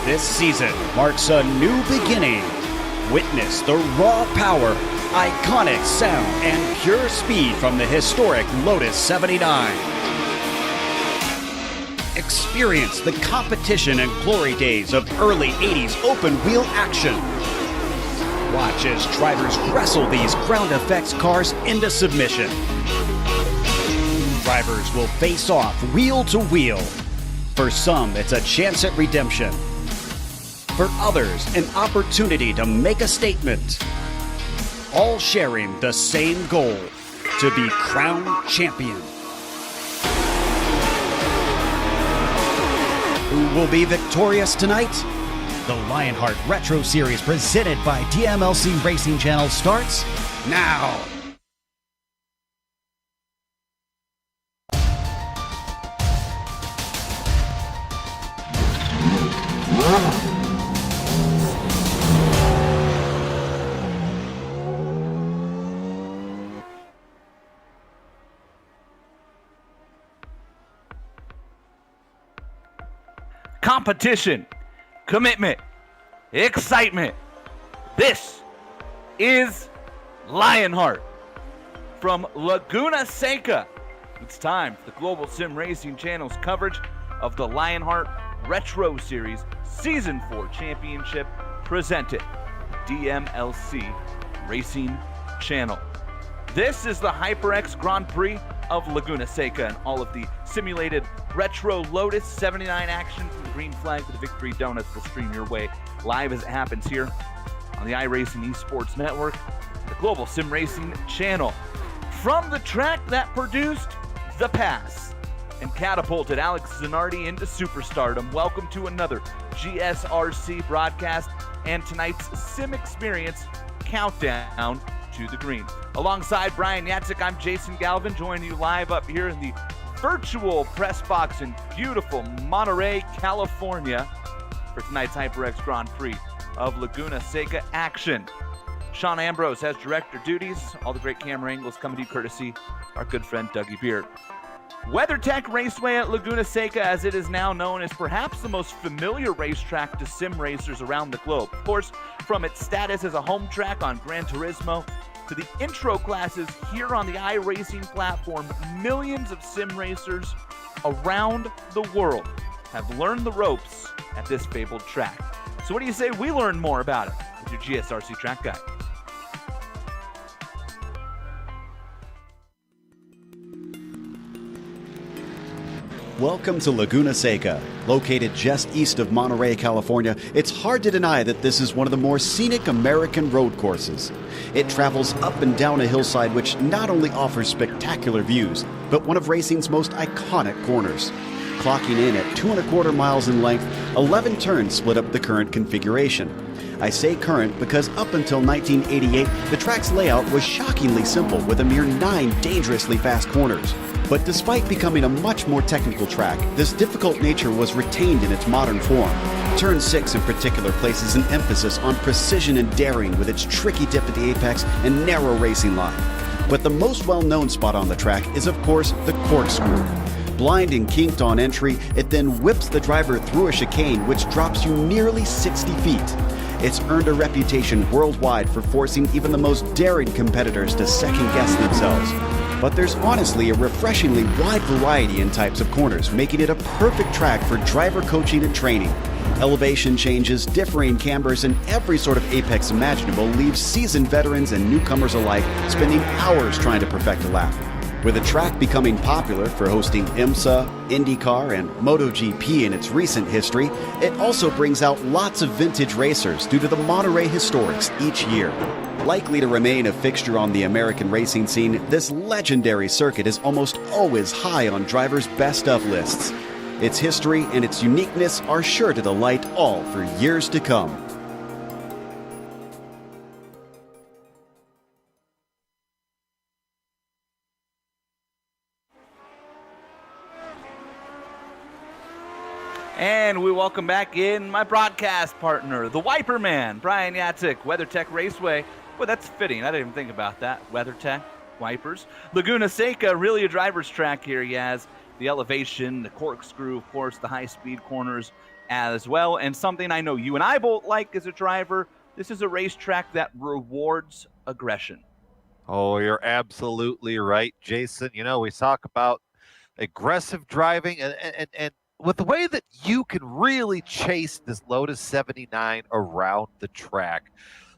This season marks a new beginning. Witness the raw power, iconic sound, and pure speed from the historic Lotus 79. Experience the competition and glory days of early 80s open wheel action. Watch as drivers wrestle these ground effects cars into submission. Drivers will face off wheel to wheel. For some, it's a chance at redemption. For others, an opportunity to make a statement. All sharing the same goal, to be crowned champion. Who will be victorious tonight? The Lionheart Retro Series presented by DMLC Racing Channel starts now. Competition, commitment, excitement. This is Lionheart from Laguna Seca. It's time for the Global SimRacing Channel's coverage of the Lionheart Retro Series Season 4 Championship presented DMLC Racing Channel. This is the HyperX Grand Prix of Laguna Seca and all of the simulated retro Lotus 79 action from the green flag to the victory donuts will stream your way live as it happens here on the iRacing Esports Network, the Global SimRacing Channel. From the track that produced the pass and catapulted Alex Zanardi into superstardom, welcome to another GSRC broadcast and tonight's Sim Experience countdown to the green. Alongside Brian Yatzik, I'm Jason Galvin, joining you live up here in the virtual press box in beautiful Monterey, California for tonight's HyperX Grand Prix of Laguna Seca action. Sean Ambrose has director duties. All the great camera angles coming to you courtesy our good friend Dougie Beard. WeatherTech Raceway at Laguna Seca, as it is now known, is perhaps the most familiar racetrack to sim racers around the globe. Of course, from its status as a home track on Gran Turismo to the intro classes here on the iRacing platform, millions of sim racers around the world have learned the ropes at this fabled track. So what do you say we learn more about it with your GSRC track guide? Welcome to Laguna Seca. Located just east of Monterey, California, it's hard to deny that this is one of the more scenic American road courses. It travels up and down a hillside which not only offers spectacular views, but one of racing's most iconic corners. Clocking in at 2.25 miles in length, 11 turns split up the current configuration. I say current because up until 1988, the track's layout was shockingly simple with a mere 9 dangerously fast corners. But despite becoming a much more technical track, this difficult nature was retained in its modern form. Turn 6 in particular places an emphasis on precision and daring with its tricky dip at the apex and narrow racing line. But the most well-known spot on the track is of course the corkscrew. Blind and kinked on entry, it then whips the driver through a chicane which drops you nearly 60 feet. It's earned a reputation worldwide for forcing even the most daring competitors to second-guess themselves. But there's honestly a refreshingly wide variety in types of corners, making it a perfect track for driver coaching and training. Elevation changes, differing cambers, and every sort of apex imaginable leaves seasoned veterans and newcomers alike spending hours trying to perfect a lap. With the track becoming popular for hosting IMSA, IndyCar, and MotoGP in its recent history, it also brings out lots of vintage racers due to the Monterey historics each year. Likely to remain a fixture on the American racing scene, this legendary circuit is almost always high on drivers' best of lists. Its history and its uniqueness are sure to delight all for years to come. And we welcome back in my broadcast partner, the Wiper Man, Brian Yatzik, WeatherTech Raceway. Well, that's fitting. I didn't even think about that. WeatherTech, Wipers. Laguna Seca, really a driver's track here. He has the elevation, the corkscrew, of course, the high-speed corners as well. And something I know you and I both like as a driver, this is a racetrack that rewards aggression. Oh, you're absolutely right, Jason. You know, we talk about aggressive driving, and with the way that you can really chase this Lotus 79 around the track,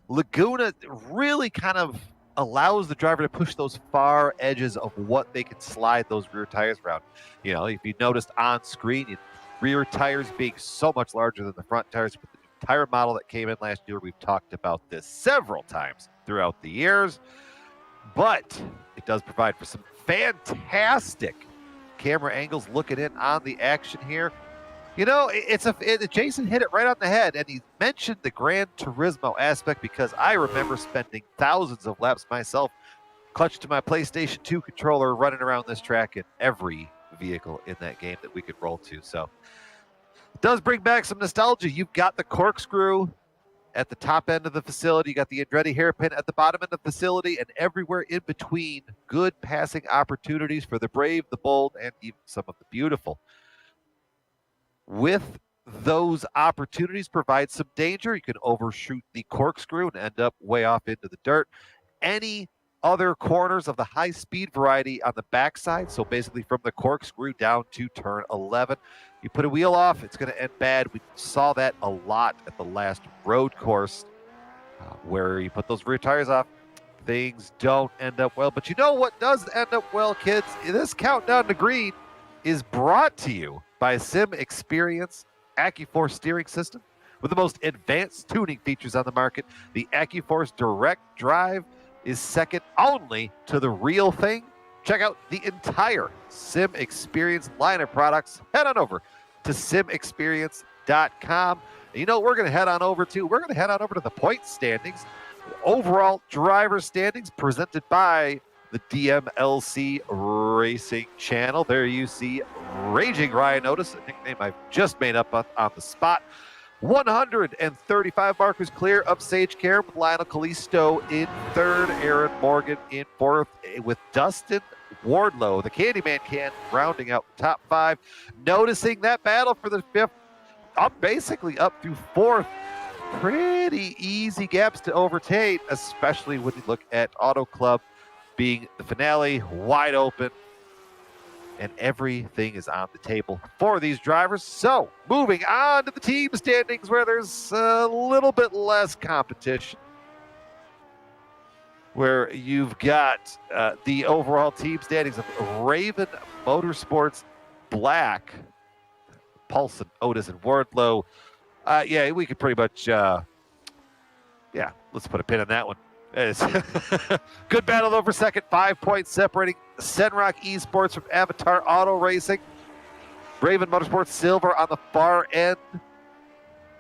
Laguna really kind of allows the driver to push those far edges of what they can slide those rear tires around. You know, if you noticed on screen, rear tires being so much larger than the front tires with the new tire model that came in last year. We've talked about this several times throughout the years, but it does provide for some fantastic camera angles looking in on the action here. You know, Jason hit it right on the head, and he mentioned the Gran Turismo aspect because I remember spending thousands of laps myself clutched to my PlayStation 2 controller running around this track in every vehicle in that game that we could roll to. So it does bring back some nostalgia. You've got the corkscrew at the top end of the facility. You got the Andretti hairpin at the bottom end of the facility, and everywhere in between, good passing opportunities for the brave, the bold, and even some of the beautiful. With those opportunities provide some danger. You can overshoot the corkscrew and end up way off into the dirt. Any other corners of the high-speed variety on the backside, so basically from the corkscrew down to turn 11, you put a wheel off, it's going to end bad. We saw that a lot at the last road course where you put those rear tires off. Things don't end up well. But you know what does end up well, kids? This countdown to green is brought to you by Sim Experience AccuForce steering system. With the most advanced tuning features on the market, the AccuForce Direct Drive is second only to the real thing. Check out the entire Sim Experience line of products. Head on over to simexperience.com. And you know what we're going to head on over to? We're going to head on over to the point standings. Overall driver standings presented by the DMLC Racing Channel. There you see Raging Ryan Lotus, a nickname I've just made up on the spot. 135 markers clear of Sage Care with Lionel Callisto in third, Aaron Morgan in fourth, with Dustin Wardlow, the Candyman can, rounding out the top five. Noticing that battle for the fifth, basically up through fourth. Pretty easy gaps to overtake, especially when you look at Auto Club being the finale, wide open, and everything is on the table for these drivers. So, moving on to the team standings where there's a little bit less competition, where you've got the overall team standings of Raven Motorsports Black, Paulson, Otis, and Wardlow. Yeah, we could pretty much, let's put a pin on that one. It's good battle over second, 5 points separating Senrock Esports from Avatar Auto Racing. Raven Motorsports Silver on the far end.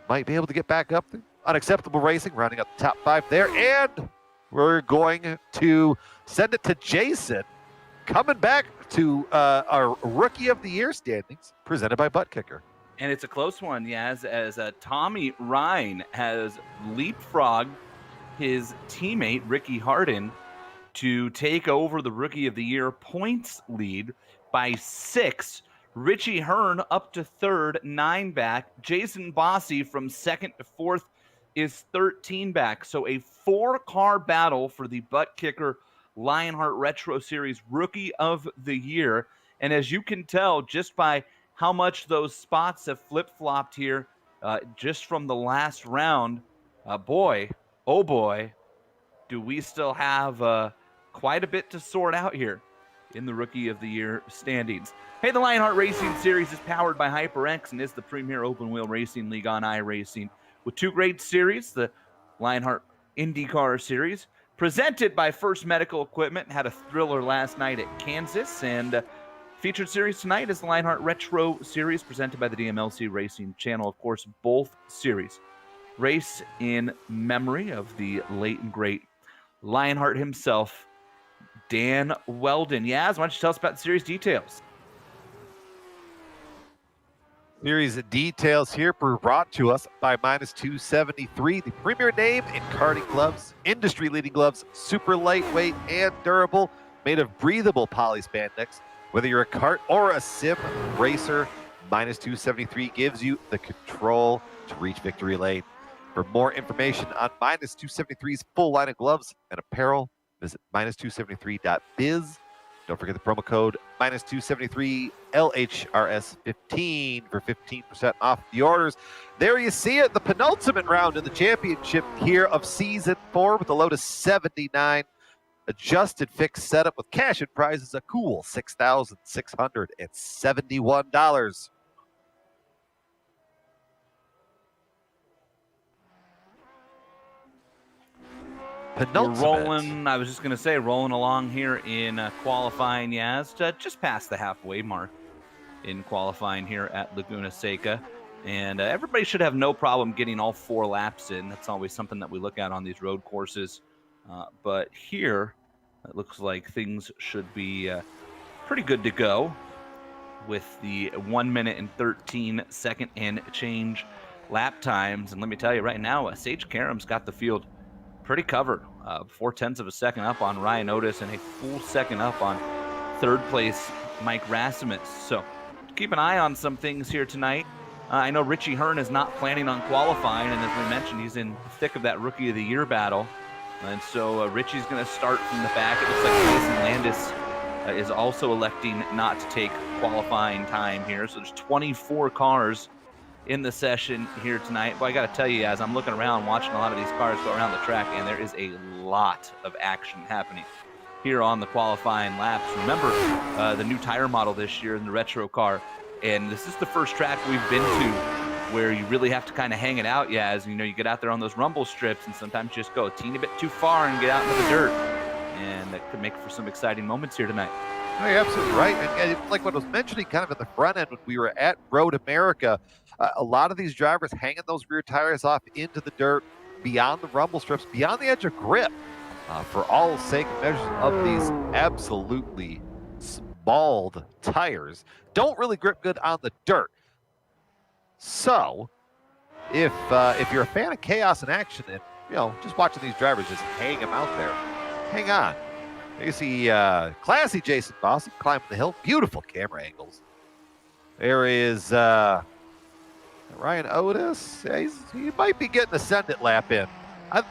Might be able to get back up there. Unacceptable Racing rounding up the top five there. And we're going to send it to Jason, coming back to our Rookie of the Year standings presented by Buttkicker. And it's a close one, Yaz, as Tommy Ryan has leapfrogged his teammate, Ricky Harden, to take over the Rookie of the Year points lead by 6. Richie Hearn up to third, 9 back. Jason Bossy from second to fourth is 13 back. So a 4-car battle for the Buttkicker Lionheart Retro Series Rookie of the Year. And as you can tell, just by how much those spots have flip-flopped here just from the last round, boy, do we still have quite a bit to sort out here in the Rookie of the Year standings. Hey, the Lionheart Racing Series is powered by HyperX and is the premier open-wheel racing league on iRacing. With 2 great series, the Lionheart IndyCar Series, presented by First Medical Equipment, had a thriller last night at Kansas, and featured series tonight is the Lionheart Retro Series, presented by the DMLC Racing Channel. Of course, both series race in memory of the late and great Lionheart himself, Dan Weldon. Yaz, why don't you tell us about the series details? Series details here brought to us by Minus 273, the premier name in karting gloves, industry-leading gloves, super lightweight and durable, made of breathable poly spandex. Whether you're a kart or a sim racer, Minus 273 gives you the control to reach victory lane. For more information on Minus 273's full line of gloves and apparel, visit minus273.biz. Don't forget the promo code -273 LHRS15 for 15% off the orders. There you see it, the penultimate round in the championship here of Season 4 with the Lotus 79. Adjusted fixed setup with cash and prizes, a cool $6,671. We're rolling, I was just going to say, rolling along here in qualifying, Yaz, just past the halfway mark in qualifying here at Laguna Seca. And everybody should have no problem getting all 4 laps in. That's always something that we look at on these road courses. But here, it looks like things should be pretty good to go with the 1 minute and 13 second and change lap times. And let me tell you right now, Sage Karam's got the field pretty covered. 0.4 of a second up on Ryan Otis and a full second up on third place Mike Rasmus. So keep an eye on some things here tonight. I know Richie Hearn is not planning on qualifying, and as we mentioned, he's in the thick of that Rookie of the Year battle. And so Richie's going to start from the back. It looks like Jason Landis is also electing not to take qualifying time here. So there's 24 cars in the session here tonight. But I got to tell you, as I'm looking around, watching a lot of these cars go around the track, and there is a lot of action happening here on the qualifying laps. Remember the new tire model this year in the retro car, and this is the first track we've been to where you really have to kind of hang it out, as you know, you get out there on those rumble strips and sometimes just go a teeny bit too far and get out into the dirt, and that could make for some exciting moments here tonight. Oh, you're absolutely right. And like what I was mentioning kind of at the front end when we were at Road America, a lot of these drivers hanging those rear tires off into the dirt, beyond the rumble strips, beyond the edge of grip, for all sake and measures of these absolutely smalled tires. Don't really grip good on the dirt. So, if you're a fan of chaos and action and, you know, just watching these drivers just hang them out there, hang on. You see classy Jason Bossy climbing the hill. Beautiful camera angles. There is Ryan Otis. Yeah, he might be getting a send-it lap in. I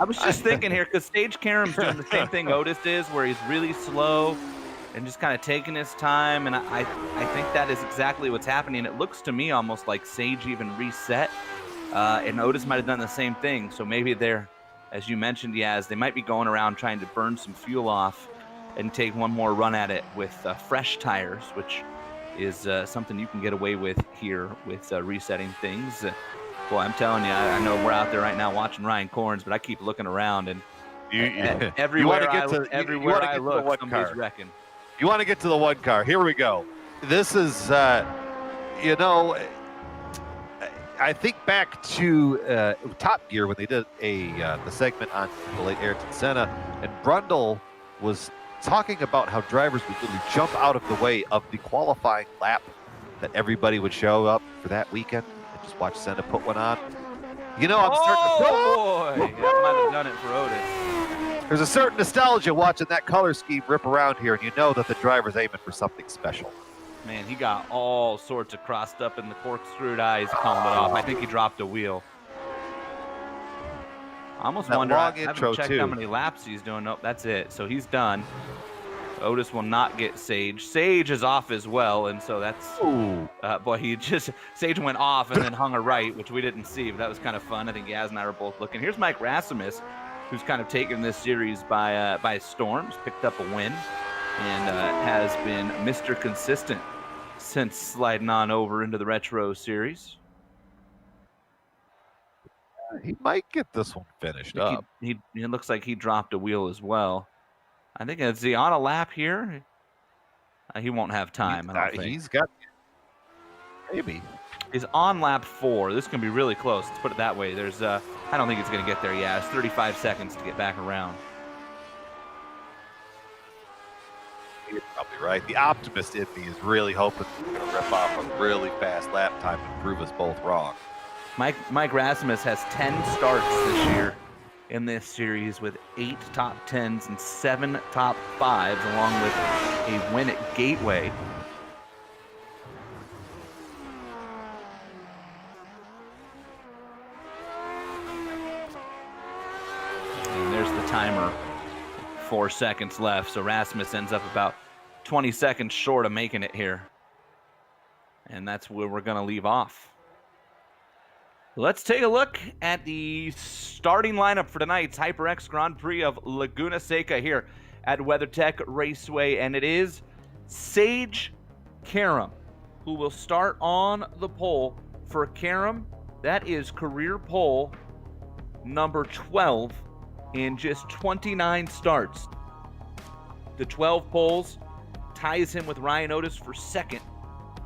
was just thinking here, because Sage Karam's doing the same thing Otis is, where he's really slow and just kind of taking his time, and I think that is exactly what's happening. It looks to me almost like Sage even reset, and Otis might have done the same thing. So maybe they're, as you mentioned, Yaz, they might be going around trying to burn some fuel off and take one more run at it with fresh tires, which is something you can get away with here with resetting things. Boy, I'm telling you, I know we're out there right now watching Ryan Corns, but I keep looking around, and everywhere I look, somebody's wrecking. You want to get to the one car. Here we go. This is, you know, I think back to Top Gear when they did the segment on the late Ayrton Senna, and Brundle was talking about how drivers would literally jump out of the way of the qualifying lap that everybody would show up for that weekend and just watch Senna put one on. You know, I'm starting to... Oh, boy! That might have done it for Otis. There's a certain nostalgia watching that color scheme rip around here, and you know that the driver's aiming for something special. Man, he got all sorts of crossed up in the corkscrewed eyes, calling it off. I think he dropped a wheel. I almost wonder, I haven't checked how many laps he's doing. Nope, that's it. So he's done. Otis will not get Sage. Sage is off as well, and so that's... boy, Sage went off and then hung a right, which we didn't see, but that was kind of fun. I think Yaz and I were both looking. Here's Mike Rasmus, who's kind of taken this series by storm, picked up a win, and has been Mr. Consistent since sliding on over into the Retro Series. He might get this one finished up. He looks like he dropped a wheel as well. I think, is he on a lap here? He won't have time, I don't think. He's got... Maybe. He's on lap 4. This can be really close. Let's put it that way. There's, I don't think it's going to get there. Yeah, it's 35 seconds to get back around. You're probably right. The optimist in me is really hoping we're going to rip off a really fast lap time and prove us both wrong. Mike Rasmus has 10 starts this year in this series with 8 top 10s and 7 top 5s, along with a win at Gateway. And there's the timer. 4 seconds left, so Rasmus ends up about 20 seconds short of making it here. And that's where we're going to leave off. Let's take a look at the starting lineup for tonight's HyperX Grand Prix of Laguna Seca here at WeatherTech Raceway. And it is Sage Karam who will start on the pole. For Karam, that is career pole number 12 in just 29 starts. The 12 poles ties him with Ryan Otis for second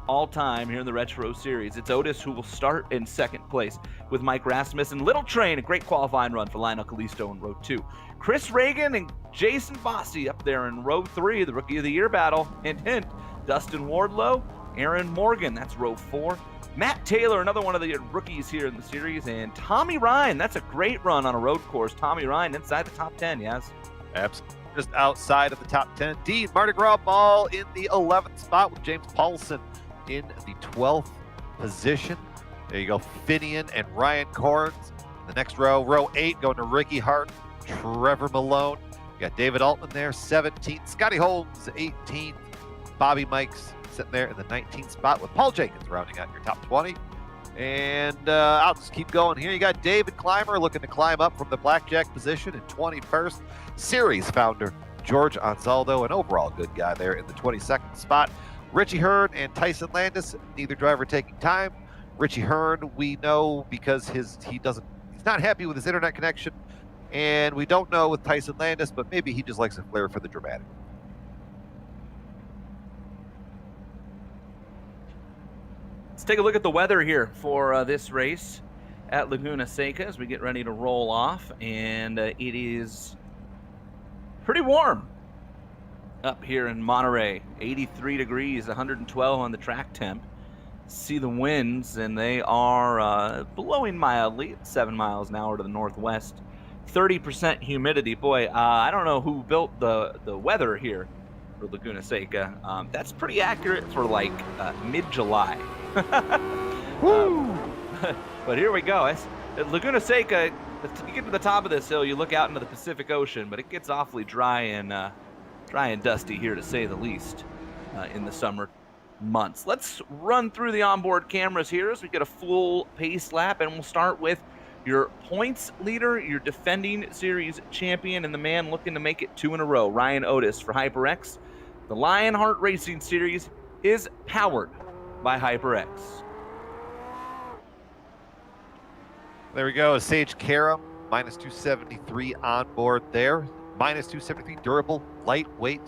all-time here in the Retro Series. It's Otis who will start in second place with Mike Rasmus and Little Train, a great qualifying run for Lionel Kalisto in row 2. Chris Reagan and Jason Bossi up there in row 3, the Rookie of the Year battle. Hint, hint. Dustin Wardlow, Aaron Morgan, that's row 4. Matt Taylor, another one of the rookies here in the series, and Tommy Ryan. That's a great run on a road course. Tommy Ryan inside the top 10, yes? Absolutely. Just outside of the top 10. Dean Mardi Gras Ball in the 11th spot with James Paulson in the 12th position. There you go, Finian and Ryan Corns. The next row, row 8, going to Ricky Hart, Trevor Malone. You got David Altman there, 17th. Scotty Holmes, 18th. Bobby Mikes sitting there in the 19th spot with Paul Jenkins rounding out your top 20. And I'll just keep going here. You got David Clymer looking to climb up from the blackjack position in 21st. Series founder George Anzaldo, an overall good guy there in the 22nd spot. Richie Hearn and Tyson Landis, neither driver taking time. Richie Hearn, we know because he's not happy with his internet connection, and we don't know with Tyson Landis, but maybe he just likes a flair for the dramatic. Let's take a look at the weather here for this race at Laguna Seca as we get ready to roll off, and it is pretty warm up here in Monterey. 83 degrees, 112 on the track temp. See the winds, and they are blowing mildly at 7 miles an hour to the northwest. 30% humidity. Boy, I don't know who built the weather here for Laguna Seca. That's pretty accurate for like mid-July. Woo! But here we go. At Laguna Seca, you get to the top of this hill, you look out into the Pacific Ocean, but it gets awfully dry and dusty here, to say the least, in the summer months. Let's run through the onboard cameras here as we get a full pace lap, and we'll start with your points leader, your defending series champion, and the man looking to make it 2 in a row, Ryan Otis for HyperX. The Lionheart Racing Series is powered by HyperX. There we go. Sage Karam, minus 273 on board there. Minus 273 durable, lightweight,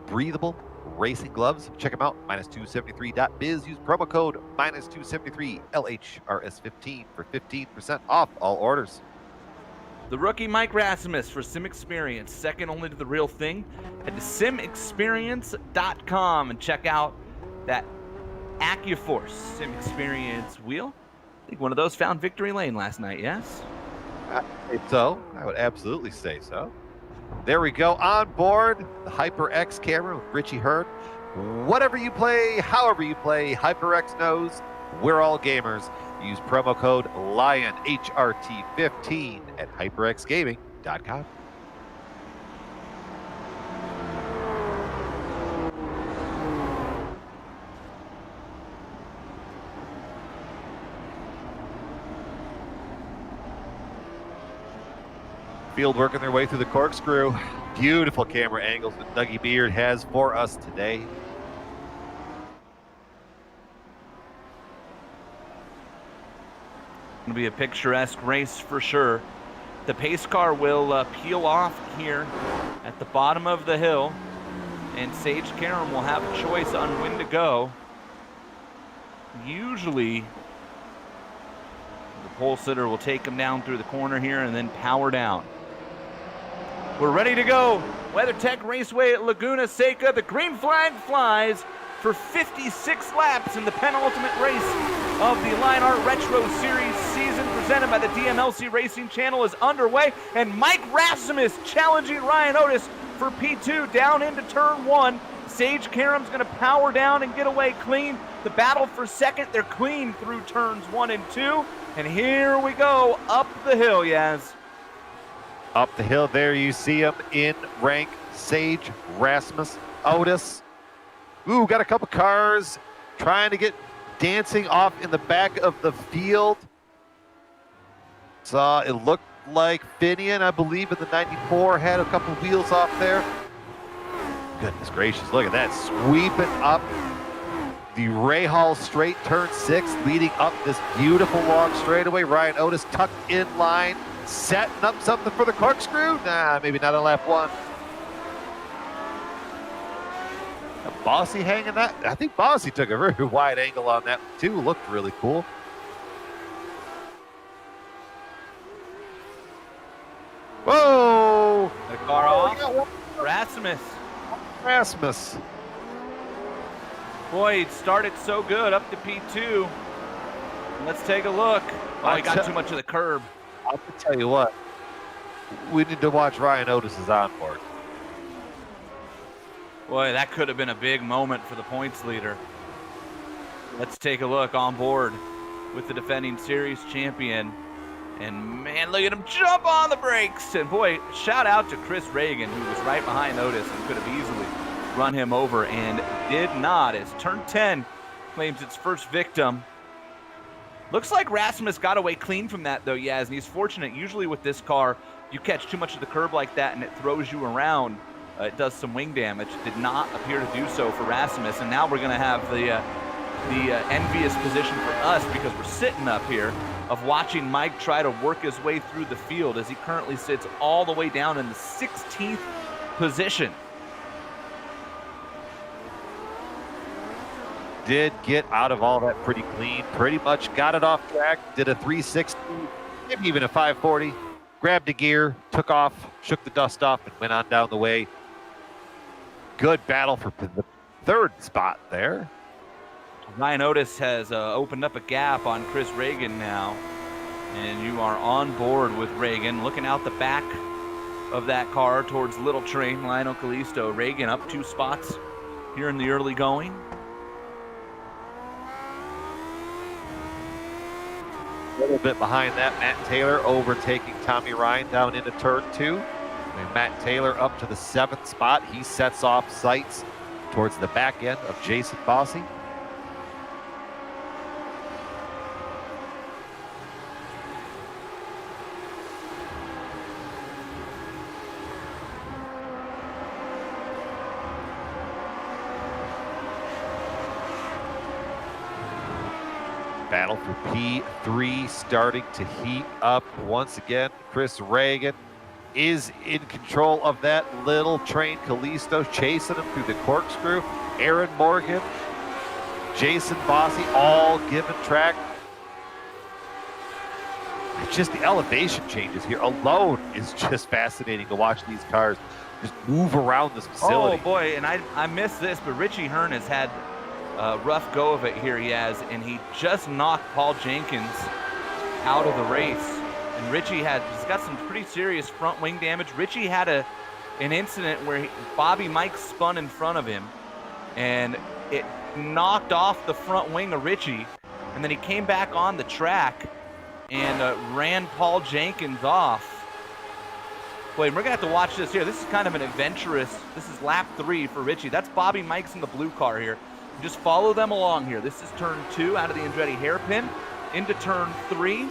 breathable racing gloves. Check them out. Minus 273.biz. Use promo code minus 273 LHRS15 for 15% off all orders. The rookie Mike Rasmus for Sim Experience, second only to the real thing. Head to simexperience.com and check out that AccuForce Sim Experience wheel. I think one of those found victory lane last night, yes? So, I would absolutely say so. There we go. On board the HyperX camera with Richie Hearn. Whatever you play, however you play, HyperX knows we're all gamers. Use promo code LionHRT15 at HyperXGaming.com. Field working their way through the corkscrew. Beautiful camera angles that Dougie Beard has for us today. Going to be a picturesque race for sure. The pace car will peel off here at the bottom of the hill, and Sage Karam will have a choice on when to go. Usually, the pole sitter will take him down through the corner here and then power down. We're ready to go. WeatherTech Raceway at Laguna Seca. The green flag flies for 56 laps in the penultimate race of the Lionheart Retro Series season presented by the DMLC Racing Channel is underway. And Mike Rasmus challenging Ryan Otis for P2 down into turn 1. Sage Karam's going to power down and get away clean. The battle for second, they're clean through turns 1 and 2. And here we go up the hill, Yaz. Up the hill there, you see him in rank. Sage, Rasmus, Otis. Ooh, got a couple cars trying to get dancing off in the back of the field. It looked like Finian, I believe, in the 94 had a couple wheels off there. Goodness gracious, look at that, sweeping up the Rahal straight, turn 6, leading up this beautiful long straightaway. Ryan Otis tucked in line, setting up something for the corkscrew. Nah, maybe not on lap 1. Bossy hanging that. I think Bossy took a very wide angle on that too. Looked really cool. Whoa! The car off. Rasmus. Boy, he started so good up to P2. Let's take a look. Oh, he got too much of the curb. I'll tell you what. We need to watch Ryan Otis's onboard. Boy, that could have been a big moment for the points leader. Let's take a look on board with the defending series champion. And man, look at him jump on the brakes. And boy, shout out to Chris Reagan, who was right behind Otis and could have easily run him over and did not, as turn 10 claims its first victim. Looks like Rasmus got away clean from that though, Yaz, and he's fortunate. Usually with this car, you catch too much of the curb like that and it throws you around. It does some wing damage. Did not appear to do so for Rasmus, and now we're going to have the envious position for us, because we're sitting up here, of watching Mike try to work his way through the field as he currently sits all the way down in the 16th position. Did get out of all that pretty clean. Pretty much got it off track. Did a 360, maybe even a 540. Grabbed a gear, took off, shook the dust off, and went on down the way. Good battle for the 3rd spot there. Ryan Otis has opened up a gap on Chris Reagan now. And you are on board with Reagan. Looking out the back of that car towards Little Train, Lionel Callisto. Reagan up 2 spots here in the early going. A little bit behind that, Matt Taylor overtaking Tommy Ryan down into turn 2. Matt Taylor up to the 7th spot. He sets off sights towards the back end of Jason Bossy. Battle for P3 starting to heat up once again. Chris Reagan is in control of that. Little Train Callisto chasing him through the corkscrew. Aaron Morgan, Jason Bossy, all giving track. Just the elevation changes here alone is just fascinating to watch these cars just move around this facility. Oh boy, and I missed this, but Richie Hearn has had a rough go of it here, he has, and he just knocked Paul Jenkins out of the race. And Richie he's got some pretty serious front wing damage. Richie had an incident where Bobby Mike spun in front of him, and it knocked off the front wing of Richie, and then he came back on the track and ran Paul Jenkins off. Boy, we're gonna have to watch this here. This is kind of an adventurous, this is lap 3 for Richie. That's Bobby Mike's in the blue car here. Just follow them along here. This is turn 2 out of the Andretti hairpin into turn 3.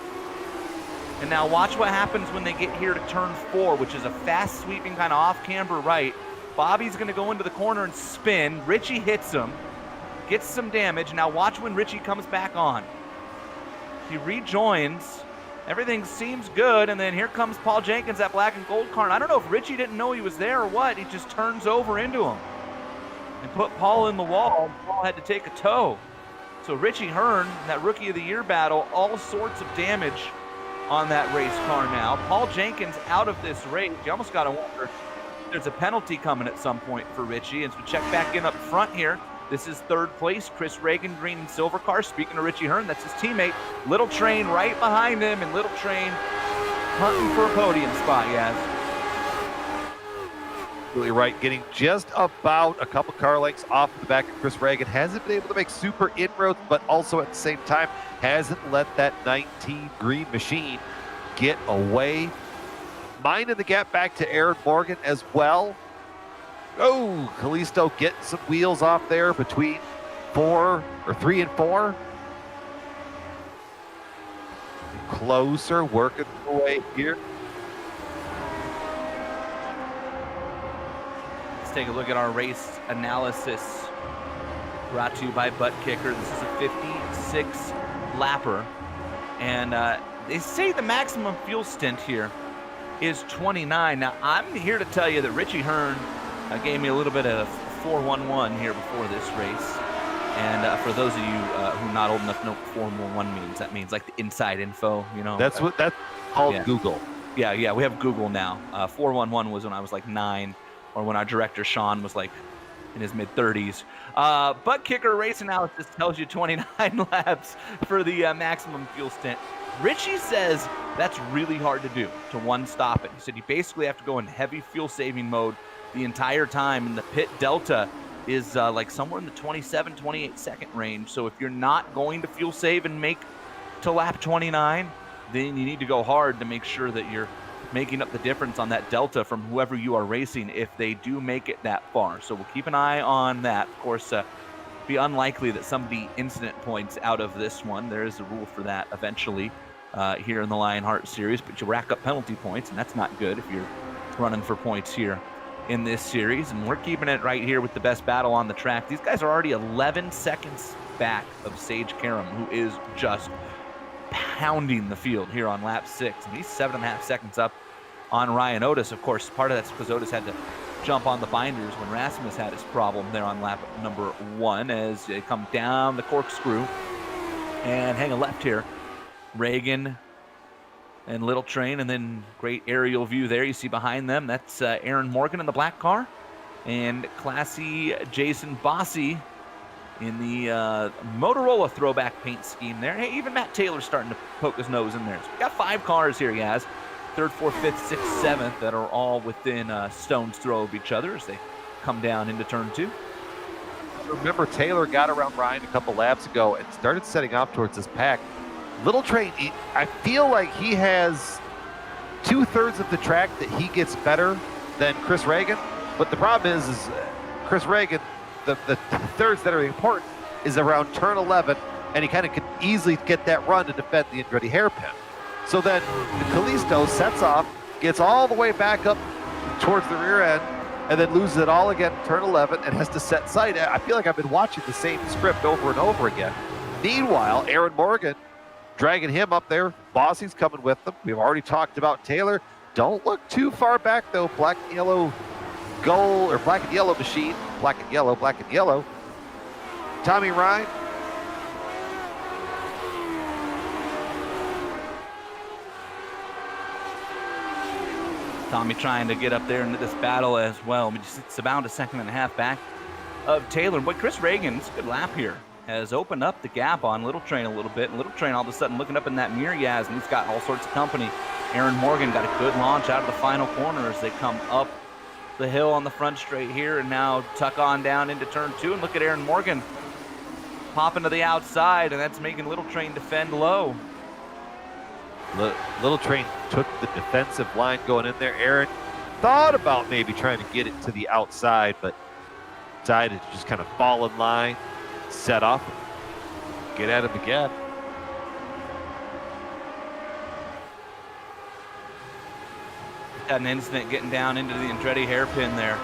And now watch what happens when they get here to turn 4, which is a fast sweeping kind of off-camber right. Bobby's gonna go into the corner and spin. Richie hits him, gets some damage. Now watch when Richie comes back on. He rejoins. Everything seems good, and then here comes Paul Jenkins, that black and gold car. And I don't know if Richie didn't know he was there or what. He just turns over into him and put Paul in the wall. Paul had to take a tow. So Richie Hearn, that Rookie of the Year battle, all sorts of damage on that race car now. Paul Jenkins out of this race. You almost got to wonder if there's a penalty coming at some point for Richie. And so check back in up front here. This is 3rd place. Chris Reagan, green and silver car. Speaking of Richie Hearn, that's his teammate. Little Train right behind him, and Little Train hunting for a podium spot, Yaz. Really right, getting just about a couple car lengths off the back of Chris Reagan. Hasn't been able to make super inroads, but also at the same time hasn't let that 19 green machine get away. Minding the gap back to Aaron Morgan as well. Oh, Callisto getting some wheels off there between 3 and 4. Closer, working their way here. Let's take a look at our race analysis brought to you by Buttkicker. This is a 56 lapper, and they say the maximum fuel stint here is 29. Now, I'm here to tell you that Richie Hearn gave me a little bit of 411 here before this race. And for those of you who are not old enough to know what 411 means, that means like the inside info, you know. That's called Google. Yeah, we have Google now. 411 was when I was like 9, or when our director Sean was like in his mid-30s. Buttkicker race analysis tells you 29 laps for the maximum fuel stint. Richie says that's really hard to do, to one-stop it. He said you basically have to go in heavy fuel-saving mode the entire time, and the pit delta is like somewhere in the 27, 28 second range. So if you're not going to fuel save and make to lap 29, then you need to go hard to make sure that you're making up the difference on that delta from whoever you are racing if they do make it that far. So we'll keep an eye on that. Of course, be unlikely that somebody incident points out of this one. There is a rule for that eventually here in the Lionheart Series, but you rack up penalty points, and that's not good if you're running for points here in this series. And we're keeping it right here with the best battle on the track. These guys are already 11 seconds back of Sage Karam, who is just pounding the field here on lap 6, and he's 7.5 seconds up on Ryan Otis. Of course, part of that's because Otis had to jump on the binders when Rasmus had his problem there on lap number 1 as they come down the corkscrew and hang a left here. Reagan and Little Train, and then great aerial view there you see behind them. That's Aaron Morgan in the black car, and classy Jason Bossy in the Motorola throwback paint scheme there. Hey, even Matt Taylor's starting to poke his nose in there. So we got 5 cars here, Yaz. 3rd, 4th, 5th, 6th, 7th that are all within a stone's throw of each other as they come down into turn 2. Remember, Taylor got around Ryan a couple laps ago and started setting off towards this pack. Little Train, I feel like he has 2/3 of the track that he gets better than Chris Reagan. But the problem is Chris Reagan, the thirds that are important is around turn 11, and he kind of could easily get that run to defend the Andretti hairpin. So then Callisto sets off, gets all the way back up towards the rear end, and then loses it all again turn 11 and has to set sight. I feel like I've been watching the same script over and over again. Meanwhile, Aaron Morgan dragging him up there. Bossy's coming with them. We've already talked about Taylor. Don't look too far back, though. Black and yellow goal, or black and yellow machine. Black and yellow, black and yellow. Tommy Ryan. Tommy trying to get up there into this battle as well. It's about a 1.5 seconds back of Taylor. But Chris Reagan's good lap here has opened up the gap on Little Train a little bit. And Little Train all of a sudden looking up in that mirror, Yaz, and he's got all sorts of company. Aaron Morgan got a good launch out of the final corner as they come up the hill on the front straight here and now tuck on down into turn 2. And look at Aaron Morgan popping to the outside, and that's making Little Train defend low. Little Train took the defensive line going in there. Aaron thought about maybe trying to get it to the outside, but decided to just kind of fall in line, set off, get at him again. Had an incident getting down into the Andretti hairpin there.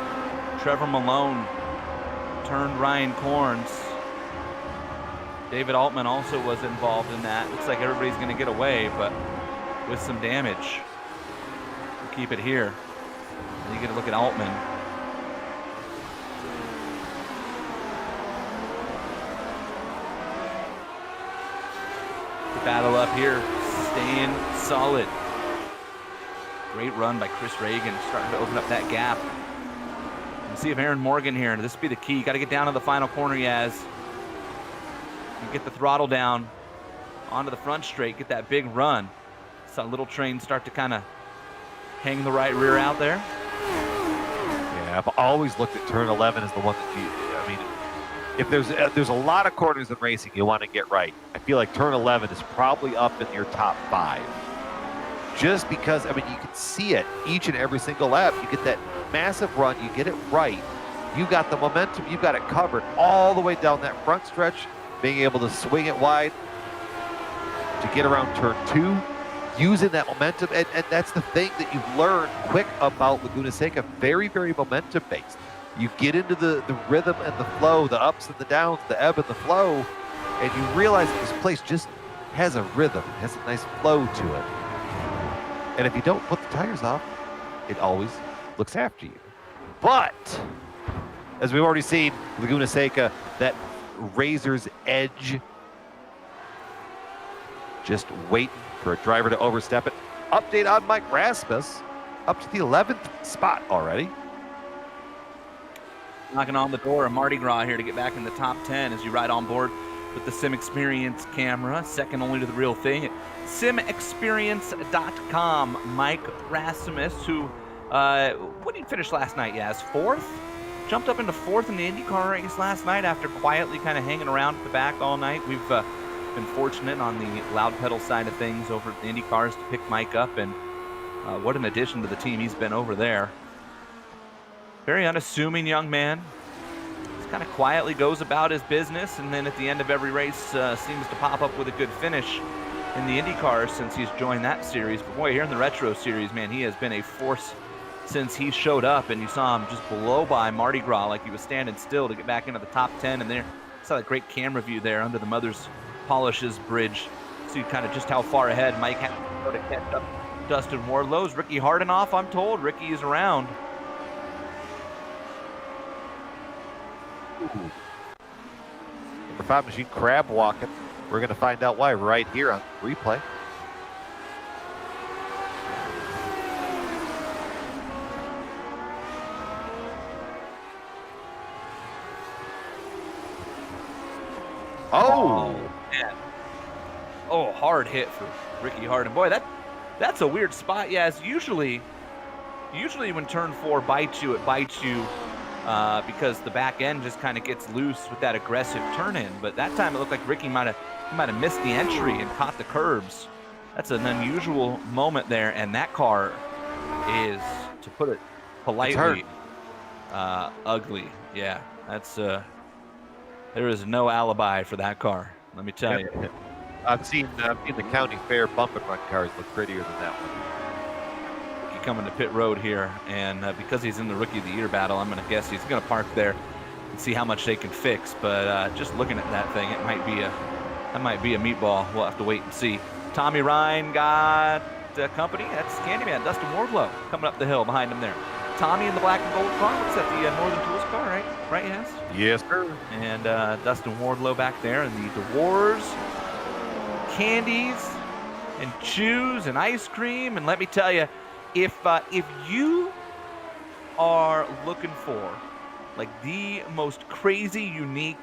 Trevor Malone turned Ryan Corns. David Altman also was involved in that. Looks like everybody's going to get away, but with some damage. We'll keep it here. And you get a look at Altman. The battle up here, staying solid. Great run by Chris Reagan, starting to open up that gap. Let's see if Aaron Morgan here, this will be the key. Got to get down to the final corner, Yaz. And get the throttle down onto the front straight, get that big run. Saw Little Train start to kind of hang the right rear out there. Yeah, I've always looked at turn 11 as the one that I mean, if there's a lot of corners in racing you want to get right. I feel like turn 11 is probably up in your top 5. Just because, I mean, you can see it each and every single lap. You get that massive run, you get it right, You got the momentum, you got it covered all the way down that front stretch, being able to swing it wide to get around turn 2, using that momentum. And that's the thing that you've learned quick about Laguna Seca, very, very momentum based. You get into the rhythm and the flow, the ups and the downs, the ebb and the flow, and you realize that this place just has a rhythm, has a nice flow to it. And if you don't put the tires off, it always looks after you. But as we've already seen, Laguna Seca, that razor's edge, just waiting for a driver to overstep it. Update on Mike Rasmus, up to the 11th spot already. Knocking on the door of Mardi Gras here to get back in the top 10 as you ride on board with the SimExperience camera, second only to the real thing at simexperience.com. Mike Rasmus, who, what did he finish last night? Yes, 4th? Jumped up into 4th in the IndyCar race last night after quietly kind of hanging around at the back all night. We've been fortunate on the loud pedal side of things over at the IndyCars to pick Mike up, and what an addition to the team he's been over there. Very unassuming young man. Just kind of quietly goes about his business, and then at the end of every race seems to pop up with a good finish in the IndyCar since he's joined that series. But boy, here in the Retro Series, man, he has been a force since he showed up, and you saw him just blow by Mardi Gras like he was standing still to get back into the top 10. And there, saw that great camera view there under the Mother's Polishes Bridge. See kind of just how far ahead Mike had to go to catch up Dustin Wardlow's. Ricky Hardenoff, I'm told. Ricky is around. Ooh. The 5 machine crab walking. We're going to find out why right here on replay. Oh, man. Oh, hard hit for Ricky Harden. Boy, that's a weird spot. Yeah, it's usually when turn 4 bites you, it bites you because the back end just kind of gets loose with that aggressive turn in. But that time it looked like Ricky might have missed the entry and caught the curbs. That's an unusual moment there, and that car is, to put it politely, ugly. Yeah, that's there is no alibi for that car. Let me tell you. I've seen the county fair bump and run cars look prettier than that one. Ricky coming to pit road here, and because he's in the Rookie of the Year battle, I'm going to guess he's going to park there and see how much they can fix. But just looking at that thing, that might be a meatball. We'll have to wait and see. Tommy Ryan got company. That's Candyman, Dustin Wardlow coming up the hill behind him there. Tommy in the black and gold car. Looks at the Northern Tools car, right? Right, yes? Yes, sir. And Dustin Wardlow back there, and the Dewars, candies, and chews, and ice cream. And let me tell you, if you are looking for like the most crazy, unique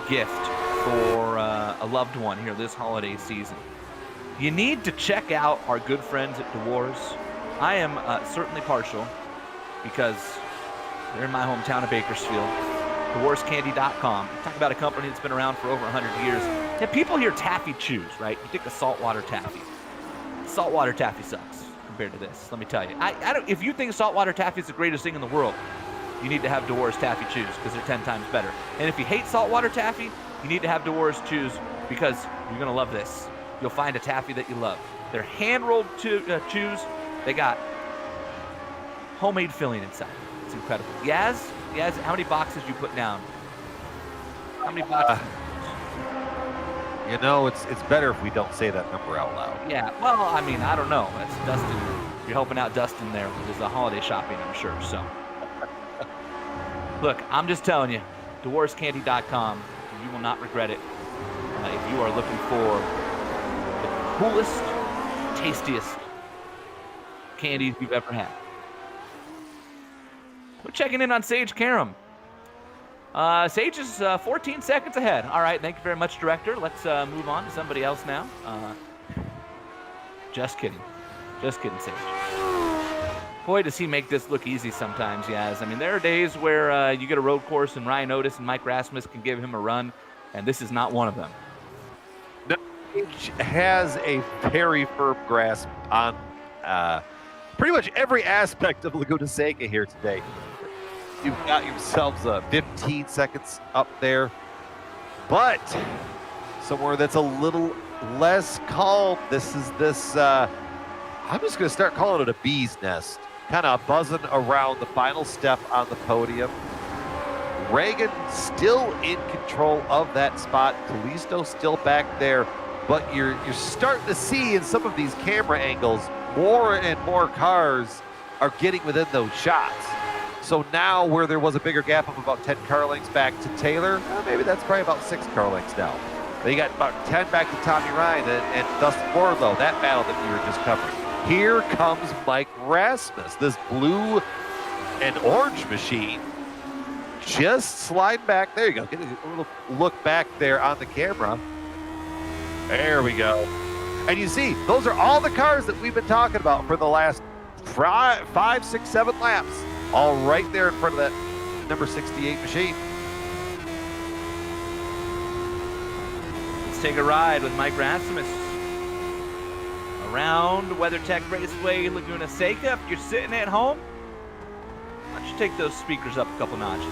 gift for a loved one here this holiday season, you need to check out our good friends at Dewars. I am certainly partial, because they're in my hometown of Bakersfield. DewarsCandy.com. Talk about a company that's been around for over 100 years. Yeah, people hear taffy chews, right? You think of saltwater taffy. Saltwater taffy sucks compared to this. Let me tell you. I don't. If you think saltwater taffy is the greatest thing in the world, you need to have Dewars taffy chews because they're 10 times better. And if you hate saltwater taffy, you need to have Dewars chews because you're gonna love this. You'll find a taffy that you love. They're hand-rolled chews. They got homemade filling inside. It's incredible. Yaz, how many boxes you put down? How many boxes? You know, it's better if we don't say that number out loud. Yeah, well, I mean, I don't know. That's Dustin. You're helping out Dustin there with the holiday shopping, I'm sure. So, look, I'm just telling you, DewarsCandy.com. You will not regret it if you are looking for the coolest, tastiest candies you've ever had. We're checking in on Sage Karam. Sage is 14 seconds ahead. All right, thank you very much, Director. Let's move on to somebody else now. Just kidding. Just kidding, Sage. Boy, does he make this look easy sometimes, Yaz. I mean, there are days where you get a road course and Ryan Otis and Mike Rasmus can give him a run, and this is not one of them. No, Sage has a very firm grasp on pretty much every aspect of Laguna Seca here today. you've got yourselves 15 seconds up there. But somewhere that's a little less calm. This I'm just going to start calling it a bee's nest. Kind of buzzing around the final step on the podium. Reagan still in control of that spot. Kalisto still back there. But you're starting to see in some of these camera angles, more and more cars are getting within those shots. So now where there was a bigger gap of about 10 car lengths back to Taylor, maybe that's probably about 6 car lengths now. They got about 10 back to Tommy Ryan and Dustin Wardlow, that battle that we were just covering. Here comes Mike Rasmus, this blue and orange machine, just slide back. There you go. Get a little look back there on the camera. There we go. And you see, those are all the cars that we've been talking about for the last 5, 6, 7 laps. All right there in front of that number 68 machine. Let's take a ride with Mike Rasmus around WeatherTech Raceway, Laguna Seca. If you're sitting at home, why don't you take those speakers up a couple notches?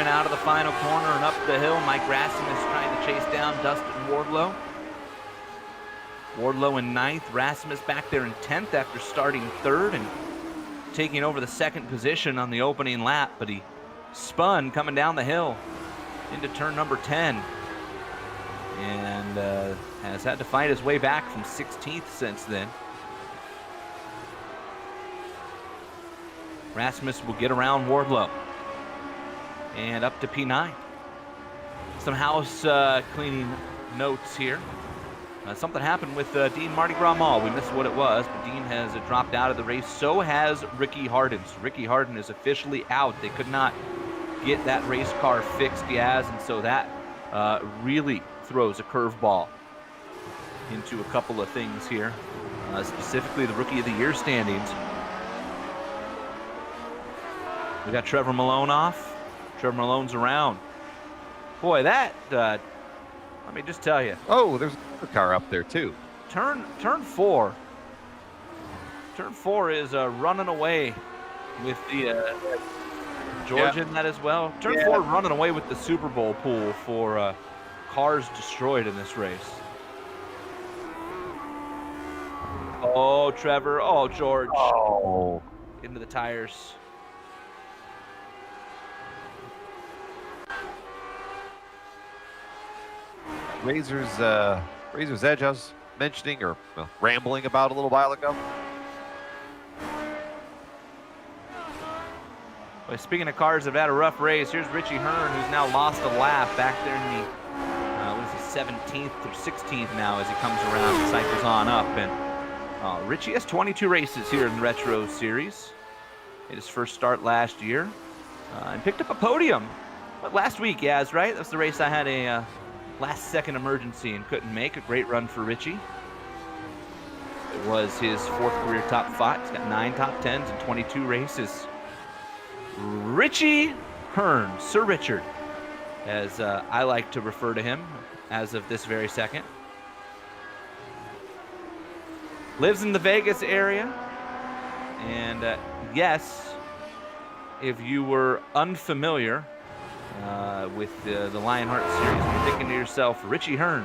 Out of the final corner and up the hill, Mike Rasmus trying to chase down Dustin Wardlow. Wardlow in 9th, Rasmus back there in 10th after starting 3rd and taking over the 2nd position on the opening lap, but he spun coming down the hill into turn number 10 and has had to fight his way back from 16th since then. Rasmus will get around Wardlow and up to P9. Some house cleaning notes here. Something happened with Dean Mardi Gras Mall. We missed what it was, but Dean has dropped out of the race. So has Ricky Harden. So Ricky Harden is officially out. They could not get that race car fixed, Yaz, and so that really throws a curveball into a couple of things here, specifically the Rookie of the Year standings. We got Trevor Malone off. Trevor Malone's around. Boy, that, let me just tell you. Oh, there's another car up there too. Turn 4. Turn 4 is running away with the George in that as well. Turn 4 running away with the Super Bowl pool for cars destroyed in this race. Oh, Trevor. Oh, George. Oh. Into the tires. Razor's Edge I was mentioning or rambling about a little while ago. Well, speaking of cars that have had a rough race, here's Richie Hearn, who's now lost a lap back there in the 17th or 16th now as he comes around and cycles on up. And Richie has 22 races here in the Retro Series. Made his first start last year and picked up a podium. But last week, Yaz, right? That's the race I had a last-second emergency and couldn't make. A great run for Richie. It was his 4th career top 5. He's got 9 top 10s and 22 races. Richie Hearn, Sir Richard, as I like to refer to him as of this very second. Lives in the Vegas area. And yes, if you were unfamiliar with the Lionheart series, you're thinking to yourself, Richie Hearn.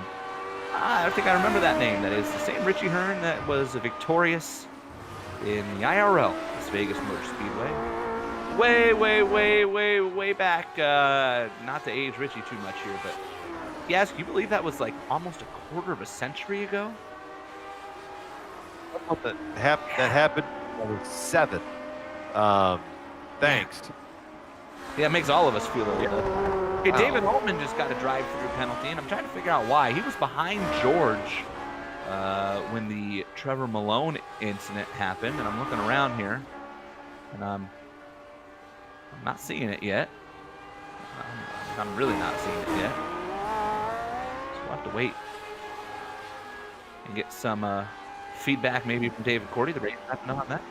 I think I remember that name. That is the same Richie Hearn that was victorious in the IRL, Las Vegas Motor Speedway. way back. Not to age Richie too much here, but yes, can you believe that was like almost a quarter of a century ago? That happened when I was 7. Thanks. Yeah, it makes all of us feel old. Hey, David Holman just got a drive-through penalty, and I'm trying to figure out why. He was behind George when the Trevor Malone incident happened, and I'm looking around here, and I'm not seeing it yet. I'm really not seeing it yet. So we'll have to wait and get some feedback maybe from David Cordy, the race captain, on that.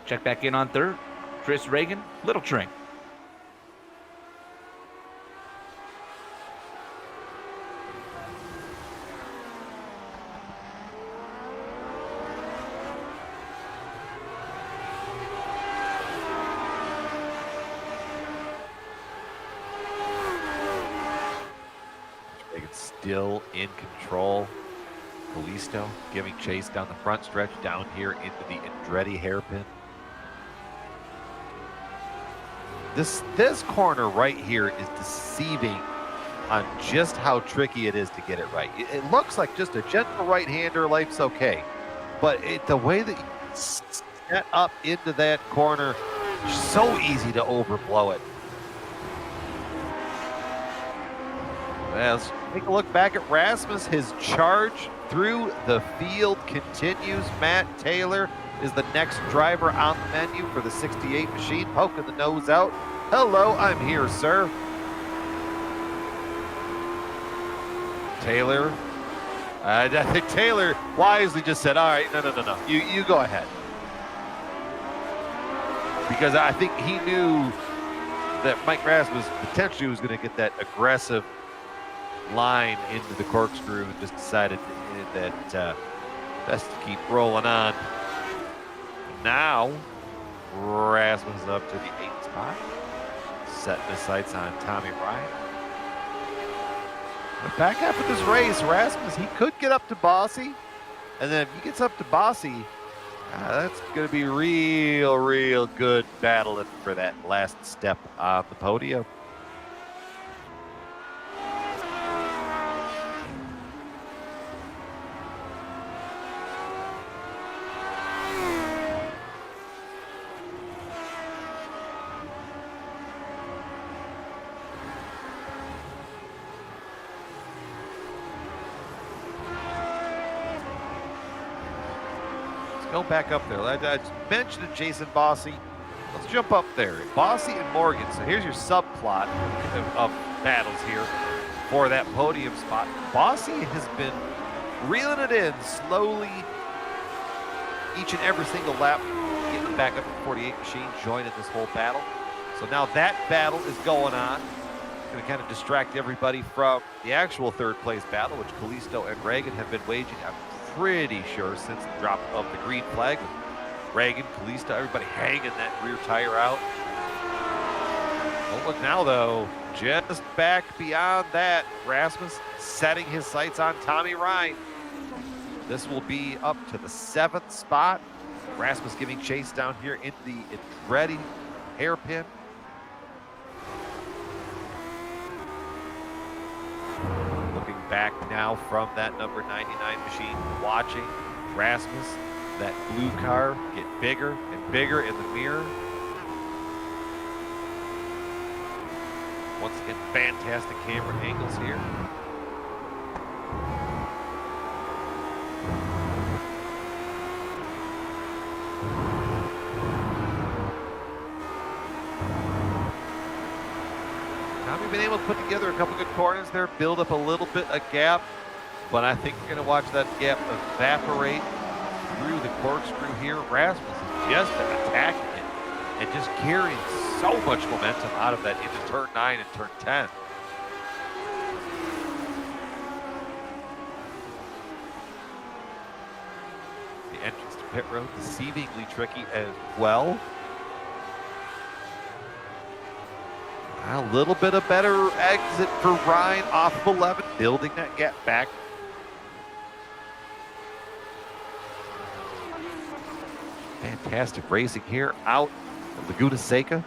Check back in on third. Chris Reagan, Little Train. Still in control. Callisto giving chase down the front stretch down here into the Andretti hairpin. This corner right here is deceiving on just how tricky it is to get it right. It looks like just a gentle right-hander, life's okay. But the way that you set up into that corner, so easy to overblow it. Well, let's take a look back at Rasmus. His charge through the field continues. Matt Taylor is the next driver on the menu for the 68 machine, poking the nose out. Hello, I'm here, sir. Taylor. I think Taylor wisely just said, all right, no. You go ahead. Because I think he knew that Mike Rasmus potentially was going to get that aggressive line into the corkscrew and just decided that best to keep rolling on. Now, Rasmus is up to the 8th spot, setting his sights on Tommy Ryan. The back half of this race, Rasmus, he could get up to Bossy, and then if he gets up to Bossy, that's going to be real good battling for that last step on the podium. Go back up there. I mentioned Jason Bossy. Let's jump up there. Bossy and Morgan. So here's your subplot of battles here for that podium spot. Bossy has been reeling it in slowly each and every single lap, getting back up to the 48 machine, joining this whole battle. So now that battle is going on. Going to kind of distract everybody from the actual third place battle, which Callisto and Reagan have been waging. I'm pretty sure since the drop of the green flag. Reagan, Callisto, everybody hanging that rear tire out. Don't look now, though. Just back beyond that, Rasmus setting his sights on Tommy Ryan. This will be up to the 7th spot. Rasmus giving chase down here in the Andretti hairpin. Looking back now from that number 99 machine, watching Rasmus, that blue car, get bigger and bigger in the mirror. Once again, fantastic camera angles here. Now we've been able to put together a couple good corners there, build up a little bit of gap, but I think we're going to watch that gap evaporate through the corkscrew here. Rasmus is just attacking it and just carrying so much momentum out of that into turn 9 and turn 10. The entrance to pit road, deceivingly tricky as well. A little bit of better exit for Ryan off of 11, building that gap back. Fantastic racing here out Laguna Seca.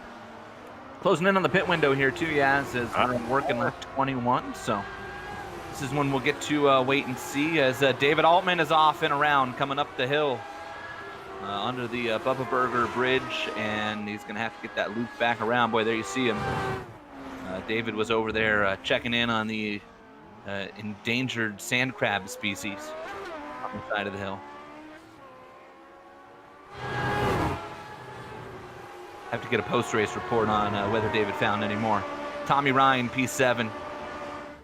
Closing in on the pit window here too, Yaz, as we're working lap 21. So this is when we'll get to wait and see as David Altman is off and around coming up the hill under the Bubba Burger Bridge, and he's going to have to get that loop back around. Boy, there you see him. David was over there checking in on the endangered sand crab species on the side of the hill. Have to get a post-race report on whether David found any more. Tommy Ryan, P7,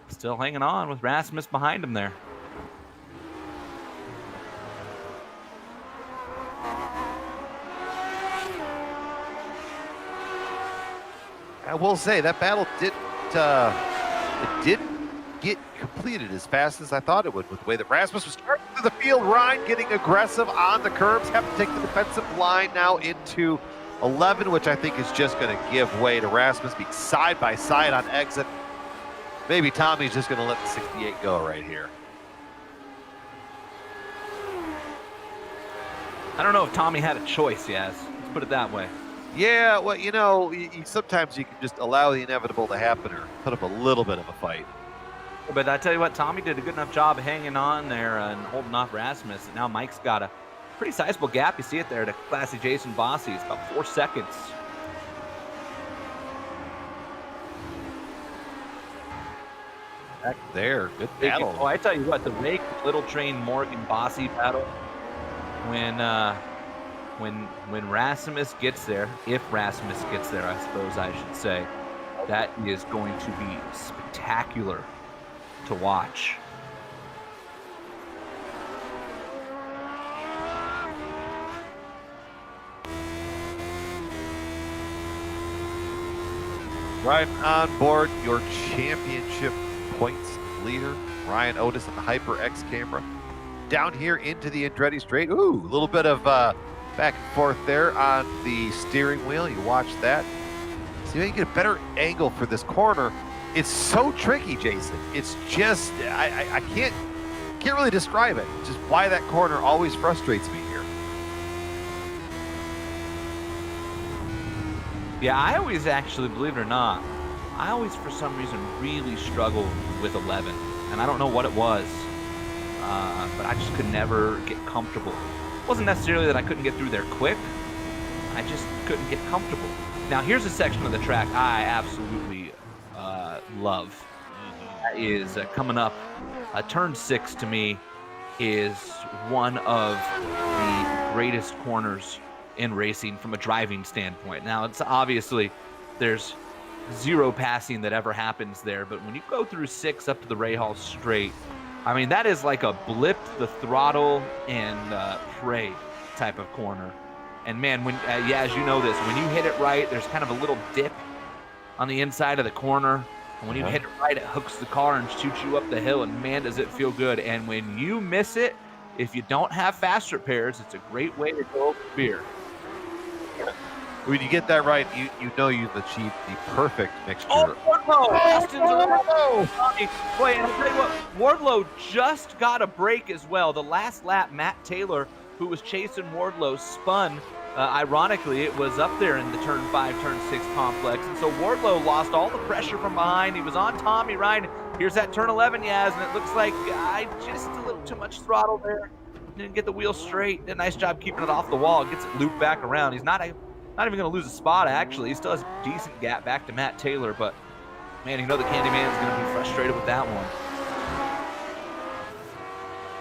still hanging on with Rasmus behind him there. I will say that battle didn't get completed as fast as I thought it would, with the way that Rasmus was starting through the field. Ryan getting aggressive on the curbs, have to take the defensive line now into 11, which I think is just going to give way to Rasmus being side by side on exit. Maybe Tommy's just going to let the 68 go right here. I don't know if Tommy had a choice, Yaz. Let's put it that way. Yeah, well, you know, sometimes you can just allow the inevitable to happen or put up a little bit of a fight. But I tell you what, Tommy did a good enough job of hanging on there and holding off Rasmus. And now Mike's got a pretty sizable gap. You see it there to classy Jason Bossy. It's about 4 seconds. Back there, good battle. Oh, I tell you what, the Rake, Little Train, Morgan, Bossy battle, when Rasmus gets there, if Rasmus gets there, I suppose I should say, that is going to be spectacular to watch. Right on board, your championship points leader, Ryan Otis on the HyperX camera. Down here into the Andretti Straight. Ooh, a little bit of back and forth there on the steering wheel. You watch that. See how you get a better angle for this corner. It's so tricky, Jason. It's just, I can't really describe it. Just why that corner always frustrates me here. Yeah, I always actually, believe it or not, I always for some reason really struggled with 11. And I don't know what it was, but I just could never get comfortable. It wasn't necessarily that I couldn't get through there quick. I just couldn't get comfortable. Now, here's a section of the track I absolutely love. That is coming up. Turn 6 to me is one of the greatest corners in racing from a driving standpoint. Now, it's obviously there's zero passing that ever happens there, but when you go through 6 up to the Rahal Straight, I mean, that is like a blip the throttle and pray type of corner. And man, when yeah, as you know this, when you hit it right, there's kind of a little dip on the inside of the corner. And when you hit it right, it hooks the car and shoots you up the hill, and man, does it feel good. And when you miss it, if you don't have fast repairs, it's a great way to go over beer. When you get that right, you know you've achieved the perfect mixture. Oh, Wardlow! Boy, and I'll tell you what, Wardlow just got a break as well. The last lap, Matt Taylor, who was chasing Wardlow, spun. Ironically, it was up there in the turn 5, turn 6 complex. And so Wardlow lost all the pressure from behind. He was on Tommy Ryan. Here's that turn 11, Yaz, and it looks like just a little too much throttle there. Didn't get the wheel straight. Did a nice job keeping it off the wall. Gets it looped back around. He's not even going to lose a spot, actually. He still has a decent gap back to Matt Taylor, but man, you know the Candyman is going to be frustrated with that one.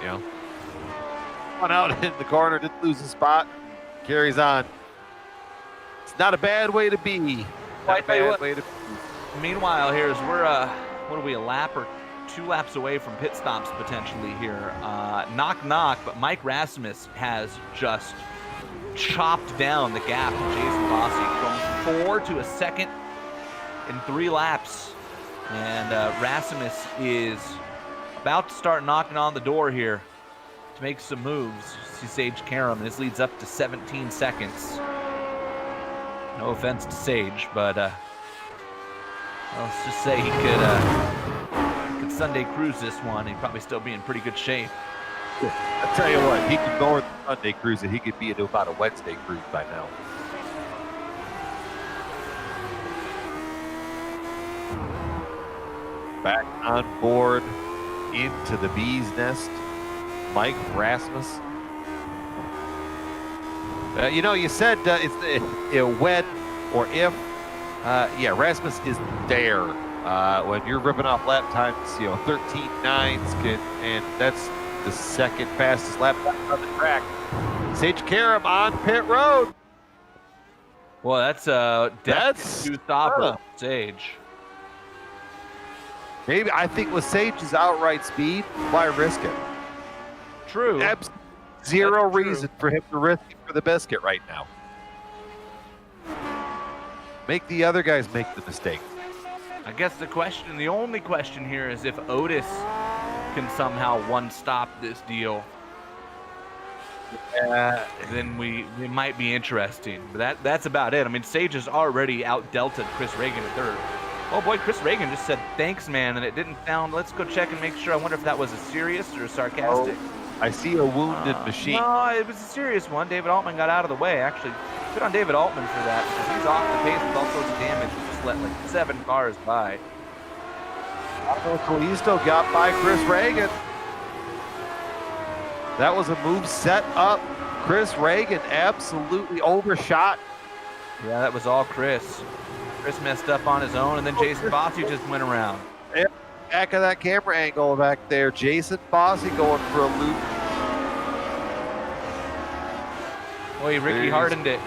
Yeah. One out in the corner, didn't lose a spot. Carries on. It's not a bad way to be. Not a bad way to be. Meanwhile, here's we're what are we, a lap or 2 laps away from pit stops potentially here. Knock knock, but Mike Rasmus has just chopped down the gap to Jason Bossy from 4 to a second in 3 laps. And Rasmus is about to start knocking on the door here to make some moves. See Sage Karam, and this leads up to 17 seconds. No offense to Sage, but well, let's just say he could Sunday cruise this one. He'd probably still be in pretty good shape. I'll tell you what, he could go on Sunday cruise and he could be into about a Wednesday cruise by now. Back on board into the bee's nest, Mike Rasmus. You said it's when or if. Yeah, Rasmus is there. When you're ripping off lap times, 13.9s, and that's the second fastest lap time on the track. Sage Karam on pit road. Well, that's two stopper Sage. Maybe I think with Sage's outright speed, why risk it? True. Zero reason for him to risk it for the biscuit right now. Make the other guys make the mistake. I guess the only question here is if Otis can somehow one-stop this deal. Then we might be interesting. But that's about it. I mean, Sage has already out-delted Chris Reagan at third. Oh boy, Chris Reagan just said, "Thanks, man," and it didn't sound. Let's go check and make sure. I wonder if that was a serious or a sarcastic. Oh, I see a wounded machine. No, it was a serious one. David Altman got out of the way. Actually, good on David Altman for that, because he's off the pace with all sorts of damage. He just let like 7 cars by. Callisto got by Chris Reagan. That was a move set up. Chris Reagan absolutely overshot. Yeah, that was all Chris. Chris messed up on his own, and then Jason Bossi just went around. Yeah, back of that camera angle back there. Jason Bossi going for a loop. Boy, Ricky hardened it.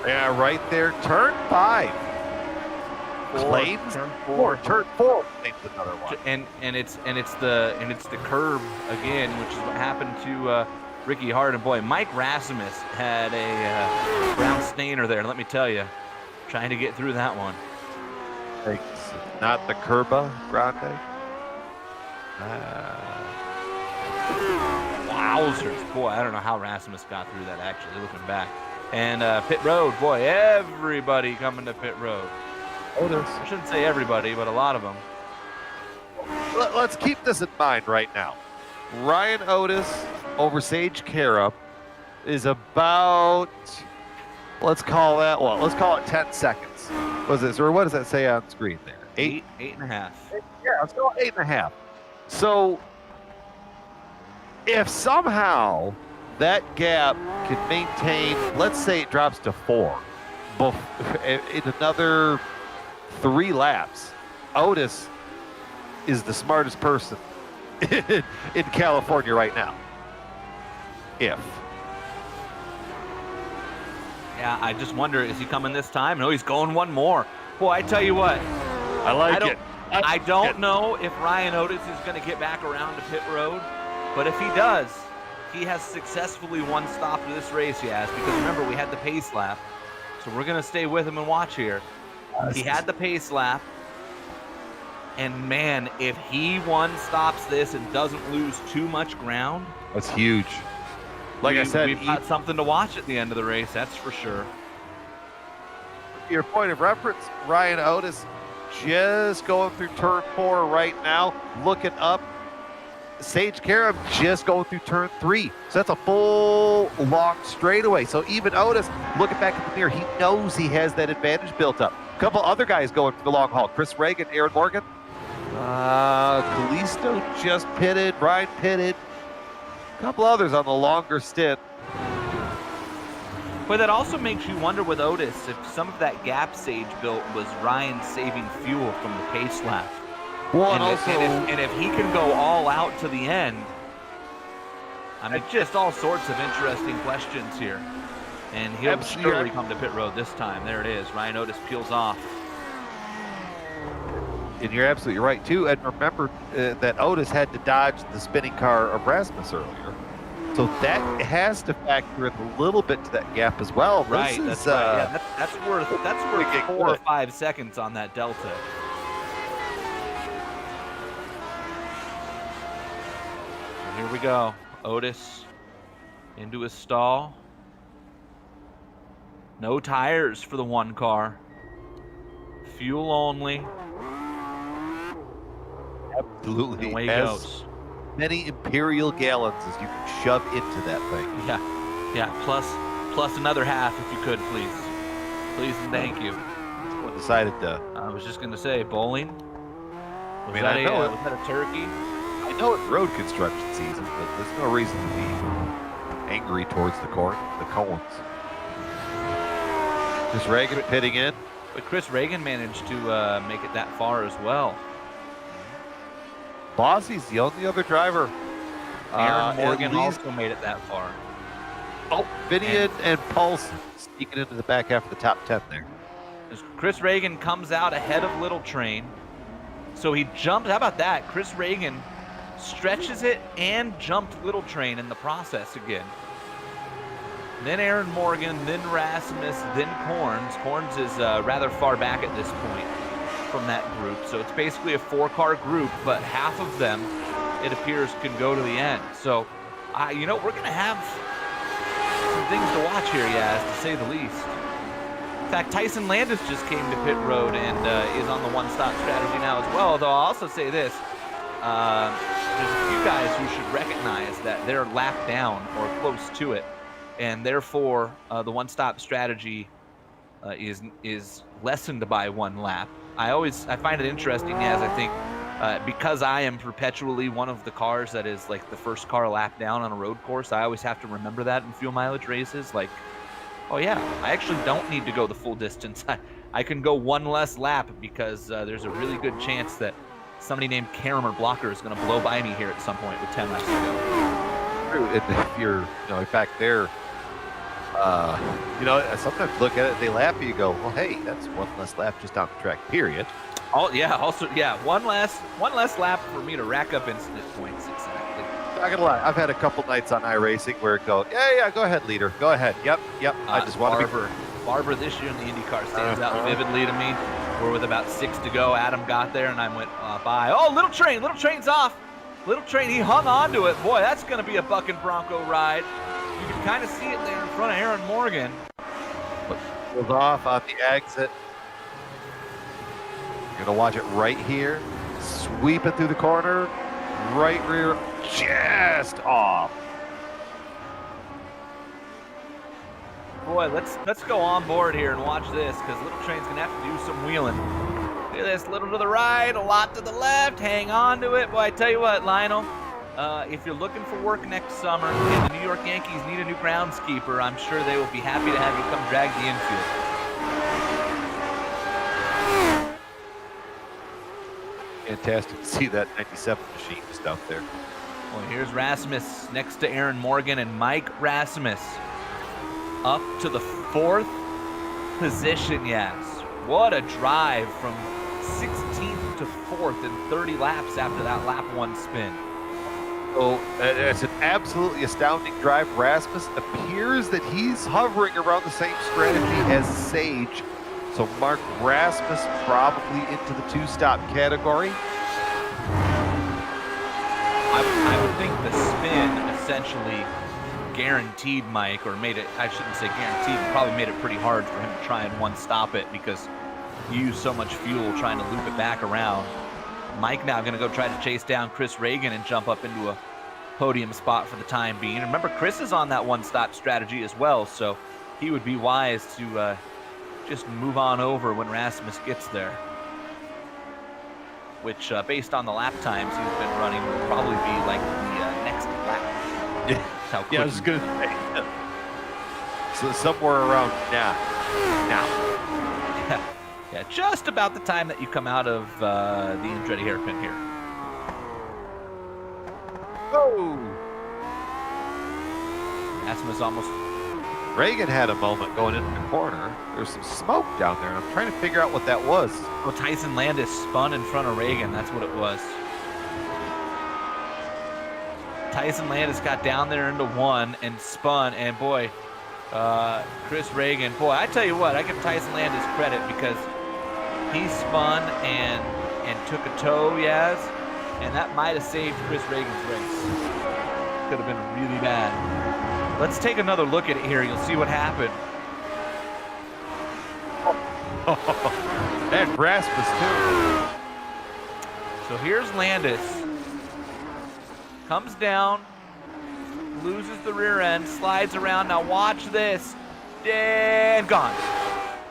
Yeah, right there. Turn 5. Turn 4. Turn 4. Claims another one. And it's the curb again, which is what happened to Ricky Harden. Boy, Mike Rasmus had a brown stainer there. Let me tell you, trying to get through that one. Thanks. Not the Curba Grande. Wowzers. Boy, I don't know how Rasmus got through that, actually, looking back. And pit road, boy, everybody coming to pit road. Otis. I shouldn't say everybody, but a lot of them. Let's keep this in mind right now. Ryan Otis over Sage Karam is about, let's call it 10 seconds. What does that say on screen there? 8.5. Yeah, let's go 8.5. So if somehow that gap can maintain, let's say it drops to 4 in another 3 laps, Otis is the smartest person in California right now. Yeah, I just wonder, is he coming this time? No, he's going one more. Boy, I tell you what. I don't know if Ryan Otis is going to get back around to pit road, but if he does, he has successfully one-stopped this race, because remember, we had the pace lap, so we're going to stay with him and watch here. He had the pace lap, and man, if he one-stops this and doesn't lose too much ground, that's huge. Like I said, we've got something to watch at the end of the race, that's for sure. Your point of reference, Ryan Otis just going through turn 4 right now, looking up. Sage Karam just going through turn 3. So that's a full long straightaway. So even Otis, looking back at the mirror, he knows he has that advantage built up. A couple other guys going for the long haul. Chris Reagan, Aaron Morgan. Callisto just pitted, Ryan pitted. A couple others on the longer stint. But that also makes you wonder with Otis if some of that gap Sage built was Ryan saving fuel from the pace lap. Well, and if he can go all out to the end, I mean, just all sorts of interesting questions here. And he'll surely come to pit road this time. There it is. Ryan Otis peels off. And you're absolutely right, too. And remember that Otis had to dodge the spinning car of Rasmus earlier. So that has to factor in a little bit to that gap as well. Right, that's right. Yeah, that's worth 4 or 5 seconds on that delta. And here we go. Otis into his stall. No tires for the one car. Fuel only. Absolutely. And away he goes. Many imperial gallons as you can shove into that thing. Yeah. Plus another half if you could, please. Please and thank you. Someone decided to. I was just gonna say bowling. Was, mean, that, I know was that a turkey? I know it's road construction season, but there's no reason to be angry towards the cones. Chris Reagan pitting in. But Chris Reagan managed to make it that far as well. Bossy's the only other driver. Aaron Morgan at least, also made it that far. oh, Finian and Paulson sneaking into the back half of the top 10 there. As Chris Reagan comes out ahead of Little Train. So he jumped, how about that? Chris Reagan stretches it and jumped Little Train in the process again. Then Aaron Morgan, then Rasmus, then Corns. Corns is rather far back at this point from that group. So it's basically a 4-car group, but half of them, it appears, can go to the end. So, you know, we're going to have some things to watch here, Yaz, to say the least. In fact, Tyson Landis just came to pit road and is on the one-stop strategy now as well. Although I'll also say this, there's a few guys who should recognize that they're lapped down or close to it, and therefore the one-stop strategy is lessened by 1 lap. I find it interesting, as I think, because I am perpetually one of the cars that is like the first car lap down on a road course, I always have to remember that in fuel mileage races. Like, oh yeah, I actually don't need to go the full distance. I can go 1 less lap because there's a really good chance that somebody named Karamer Blocker is going to blow by me here at some point with 10 laps to go. True, if you're, in fact, there, I sometimes look at it, they lap you, go, well, hey, that's 1 less lap just down the track, period. Oh yeah, also yeah, one less lap for me to rack up incident points. Exactly. Not gonna lie, I've had a couple nights on iRacing where it go, yeah, go ahead, leader, go ahead. Yep. I just want to be. Barber this year in the IndyCar stands out vividly to me. We're with about 6 to go. Adam got there and I went by. Oh, Little Train's off. Little Train, he hung on to it. Boy, that's gonna be a bucking Bronco ride. You can kind of see it there in front of Aaron Morgan. Goes off on the exit. You're gonna watch it right here. Sweep it through the corner. Right rear, just off. Boy, let's go on board here and watch this, because Little Train's gonna have to do some wheeling. Look at this, little to the right, a lot to the left. Hang on to it. Boy, I tell you what, Lionel. If you're looking for work next summer and the New York Yankees need a new groundskeeper, I'm sure they will be happy to have you come drag the infield. Fantastic to see that 97 machine just out there. Well, here's Rasmus next to Aaron Morgan, and Mike Rasmus up to the 4th position, yes. What a drive from 16th to 4th in 30 laps after that lap 1 spin. So it's an absolutely astounding drive. Rasmus appears that he's hovering around the same strategy as Sage. So Mark Rasmus probably into the 2-stop category. I would think the spin essentially guaranteed Mike, or made it, I shouldn't say guaranteed, but probably made it pretty hard for him to try and 1-stop it, because you use so much fuel trying to loop it back around. Mike now going to go try to chase down Chris Reagan and jump up into a podium spot for the time being. And remember, Chris is on that 1-stop strategy as well, so he would be wise to just move on over when Rasmus gets there. Which, based on the lap times he's been running, will probably be like the next lap. Yeah, I was going to say. So somewhere around now. Yeah, just about the time that you come out of the Andretti hairpin here. Oh! Rasmus almost... Reagan had a moment going into the corner. There's some smoke down there, and I'm trying to figure out what that was. Well, Tyson Landis spun in front of Reagan. That's what it was. Tyson Landis got down there into 1 and spun, and boy, Chris Reagan, boy, I tell you what, I give Tyson Landis credit, because he spun and took a toe, Yaz, and that might have saved Chris Reagan's race. Could have been really bad. Let's take another look at it here. You'll see what happened. And Rasmus too. So here's Landis. Comes down, loses the rear end, slides around. Now watch this. And gone.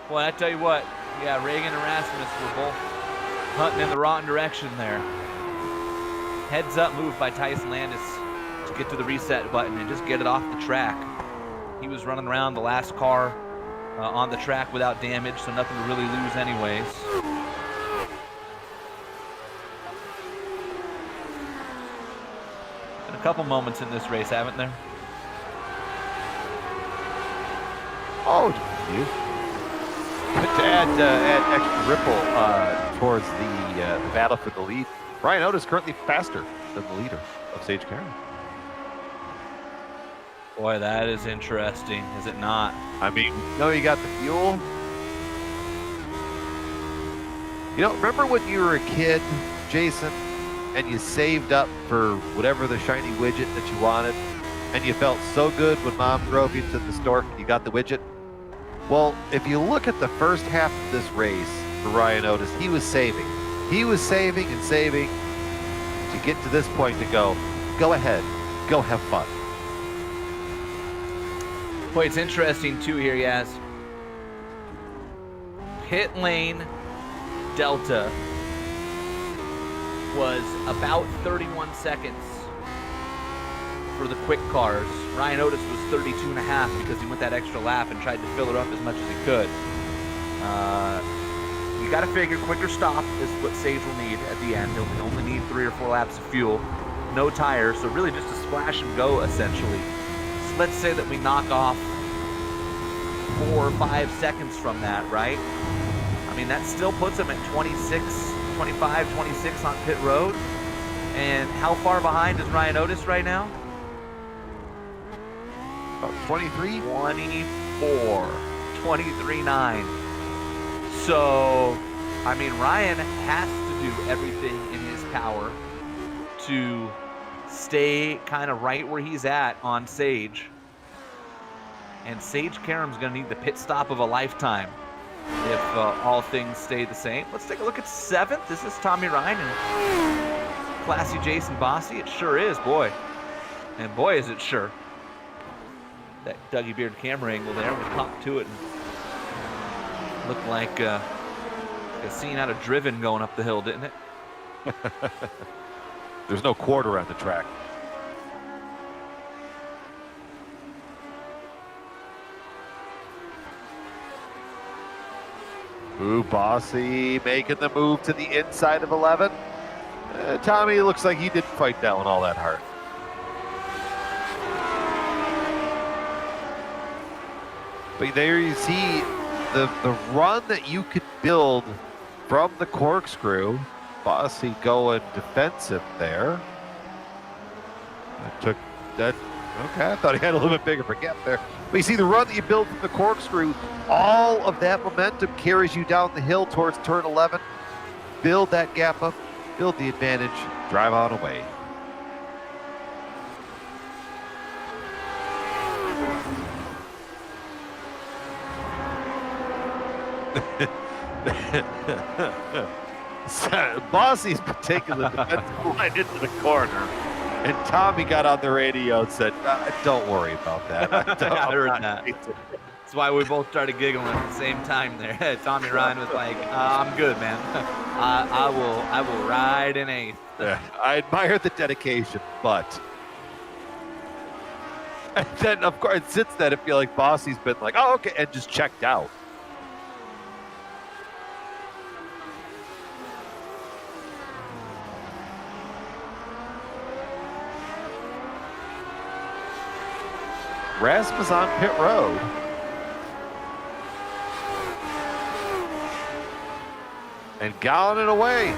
Boy, I tell you what, yeah, Reagan and Rasmus were both Hunting in the wrong direction there. Heads up move by Tyson Landis to get to the reset button and just get it off the track. He was running around the last car on the track without damage, so nothing to really lose anyways. Been a couple moments in this race, haven't there? Oh, you. To add extra ripple towards the battle for the lead, Ryan Otis currently faster than the leader of Sage Karam. Boy, that is interesting, is it not? I mean, no, you got the fuel. You know, remember when you were a kid, Jason, and you saved up for whatever the shiny widget that you wanted, and you felt so good when Mom drove you to the store, you got the widget? Well, if you look at the first half of this race for Ryan Otis, he was saving. He was saving and saving to get to this point to go ahead, go have fun. Boy, it's interesting too here, Yaz. Pit lane delta was about 31 seconds for the quick cars. Ryan Otis was 32.5 because he went that extra lap and tried to fill it up as much as he could. You got to figure quicker stop is what Sage will need at the end. He'll only need 3 or 4 laps of fuel, no tires, so really just a splash and go essentially. So let's say that we knock off 4 or 5 seconds from that, right? I mean, that still puts him at 26, 25, 26 on pit road. And how far behind is Ryan Otis right now? About 23? 24, 23.9. So, I mean, Ryan has to do everything in his power to stay kind of right where he's at on Sage. And Sage Karam's going to need the pit stop of a lifetime if all things stay the same. Let's take a look at 7th. Is this Tommy Ryan and classy Jason Bossy? It sure is, boy. And boy, is it sure. That Dougie Beard camera angle there, we popped to it and looked like a scene out of Driven going up the hill, didn't it? There's no quarter on the track. Ooh, Bossy making the move to the inside of 11. Tommy looks like he didn't fight that one all that hard. But there you see the run that you could build from the corkscrew. Bossy going defensive there. I took that. Okay, I thought he had a little bit bigger of a gap there. But you see the run that you build from the corkscrew, all of that momentum carries you down the hill towards turn 11. Build that gap up, build the advantage, drive on away. Bossy's taking the defensive line into the corner, and Tommy got on the radio and said, "Don't worry about that." I heard that. That's why we both started giggling at the same time there. Tommy Ryan was like, "I'm good, man. I will ride in 8th." Yeah, I admire the dedication, but and then of course since then I feel like Bossy's been like, "Oh, okay," and just checked out. Rasmus on pit road. And gallon it away.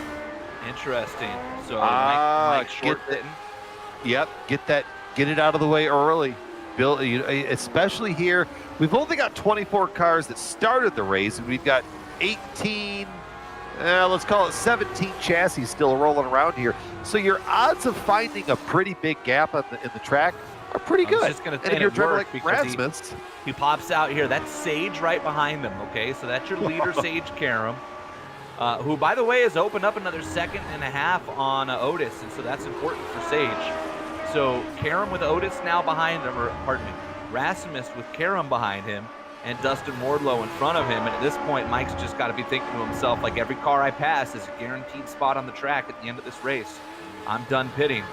Interesting. So Mike Short didn't. Yep, get it out of the way early. Bill, especially here, we've only got 24 cars that started the race, and we've got 18, let's call it 17 chassis still rolling around here. So your odds of finding a pretty big gap in the track are pretty good. I was just going to say, and if you're it like Rasmus, he pops out here. That's Sage right behind them, okay? So that's your leader, Sage Karam, who, by the way, has opened up another 1.5 seconds on Otis, and so that's important for Sage. So Karam with Otis now behind him, or pardon me, Rasmus with Karam behind him. and Dustin Wardlow in front of him. And at this point, Mike's just got to be thinking to himself, like, every car I pass is a guaranteed spot on the track at the end of this race. I'm done pitting.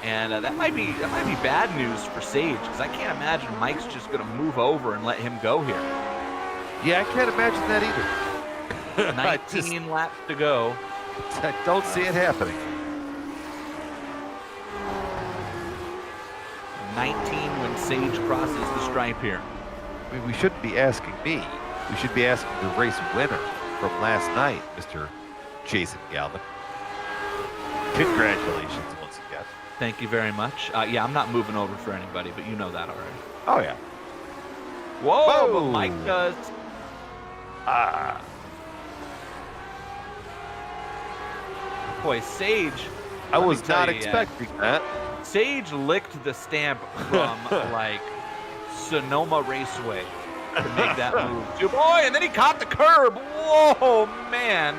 And that might be bad news for Sage, because I can't imagine Mike's just going to move over and let him go here. Yeah, I can't imagine that either. 19 laps to go. I don't see it happening. 19 when Sage crosses the stripe here. I mean, we shouldn't be asking me. We should be asking the race winner from last night, Mr. Jason Galvin. Congratulations once again. Thank you very much. Yeah, I'm not moving over for anybody, but you know that already. Oh, yeah. Whoa, but Mike does. Boy, Sage. I was not expecting that. Sage licked the stamp from, like, Sonoma Raceway to make that move. Boy, and then he caught the curb. Whoa, man.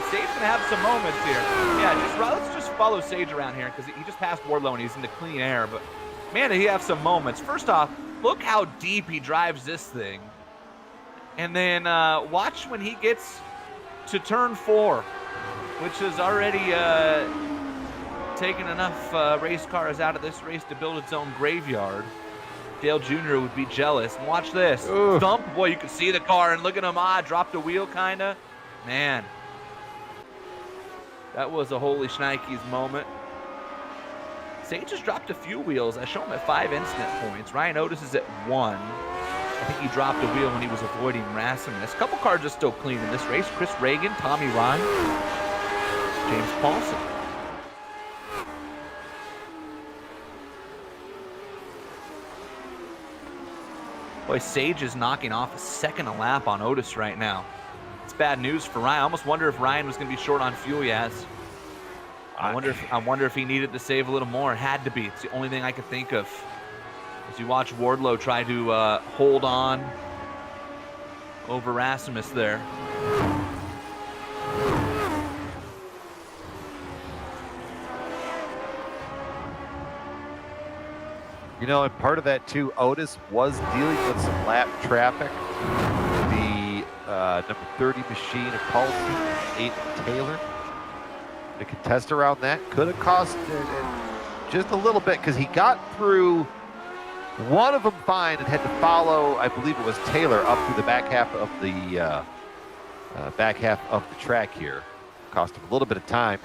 Sage's going to have some moments here. Yeah, let's just follow Sage around here because he just passed Wardlow and he's into clean air. But, man, did he have some moments. First off, look how deep he drives this thing. And then watch when he gets to turn 4, which has already taken enough race cars out of this race to build its own graveyard. Dale Jr. would be jealous. And watch this. Ooh. Thump. Boy, you can see the car, and look at him. Dropped a wheel, kind of. Man. That was a holy shnikes moment. Sage just dropped a few wheels. I show him at 5 incident points. Ryan Otis is at 1. I think he dropped a wheel when he was avoiding Rasmus. A couple cars are still clean in this race. Chris Reagan, Tommy Ryan, James Paulson. Boy, Sage is knocking off a second a lap on Otis right now. It's bad news for Ryan. I almost wonder if Ryan was going to be short on fuel, yes. I wonder if he needed to save a little more. It had to be. It's the only thing I could think of. As you watch Wardlow try to hold on over Rasmus there. You know, and part of that too, Otis was dealing with some lap traffic. The number 30 machine of Paulson, 8 Taylor. The contest around that could have cost just a little bit because he got through one of them fine and had to follow, I believe it was Taylor, up through the back half of the track here. Cost him a little bit of time.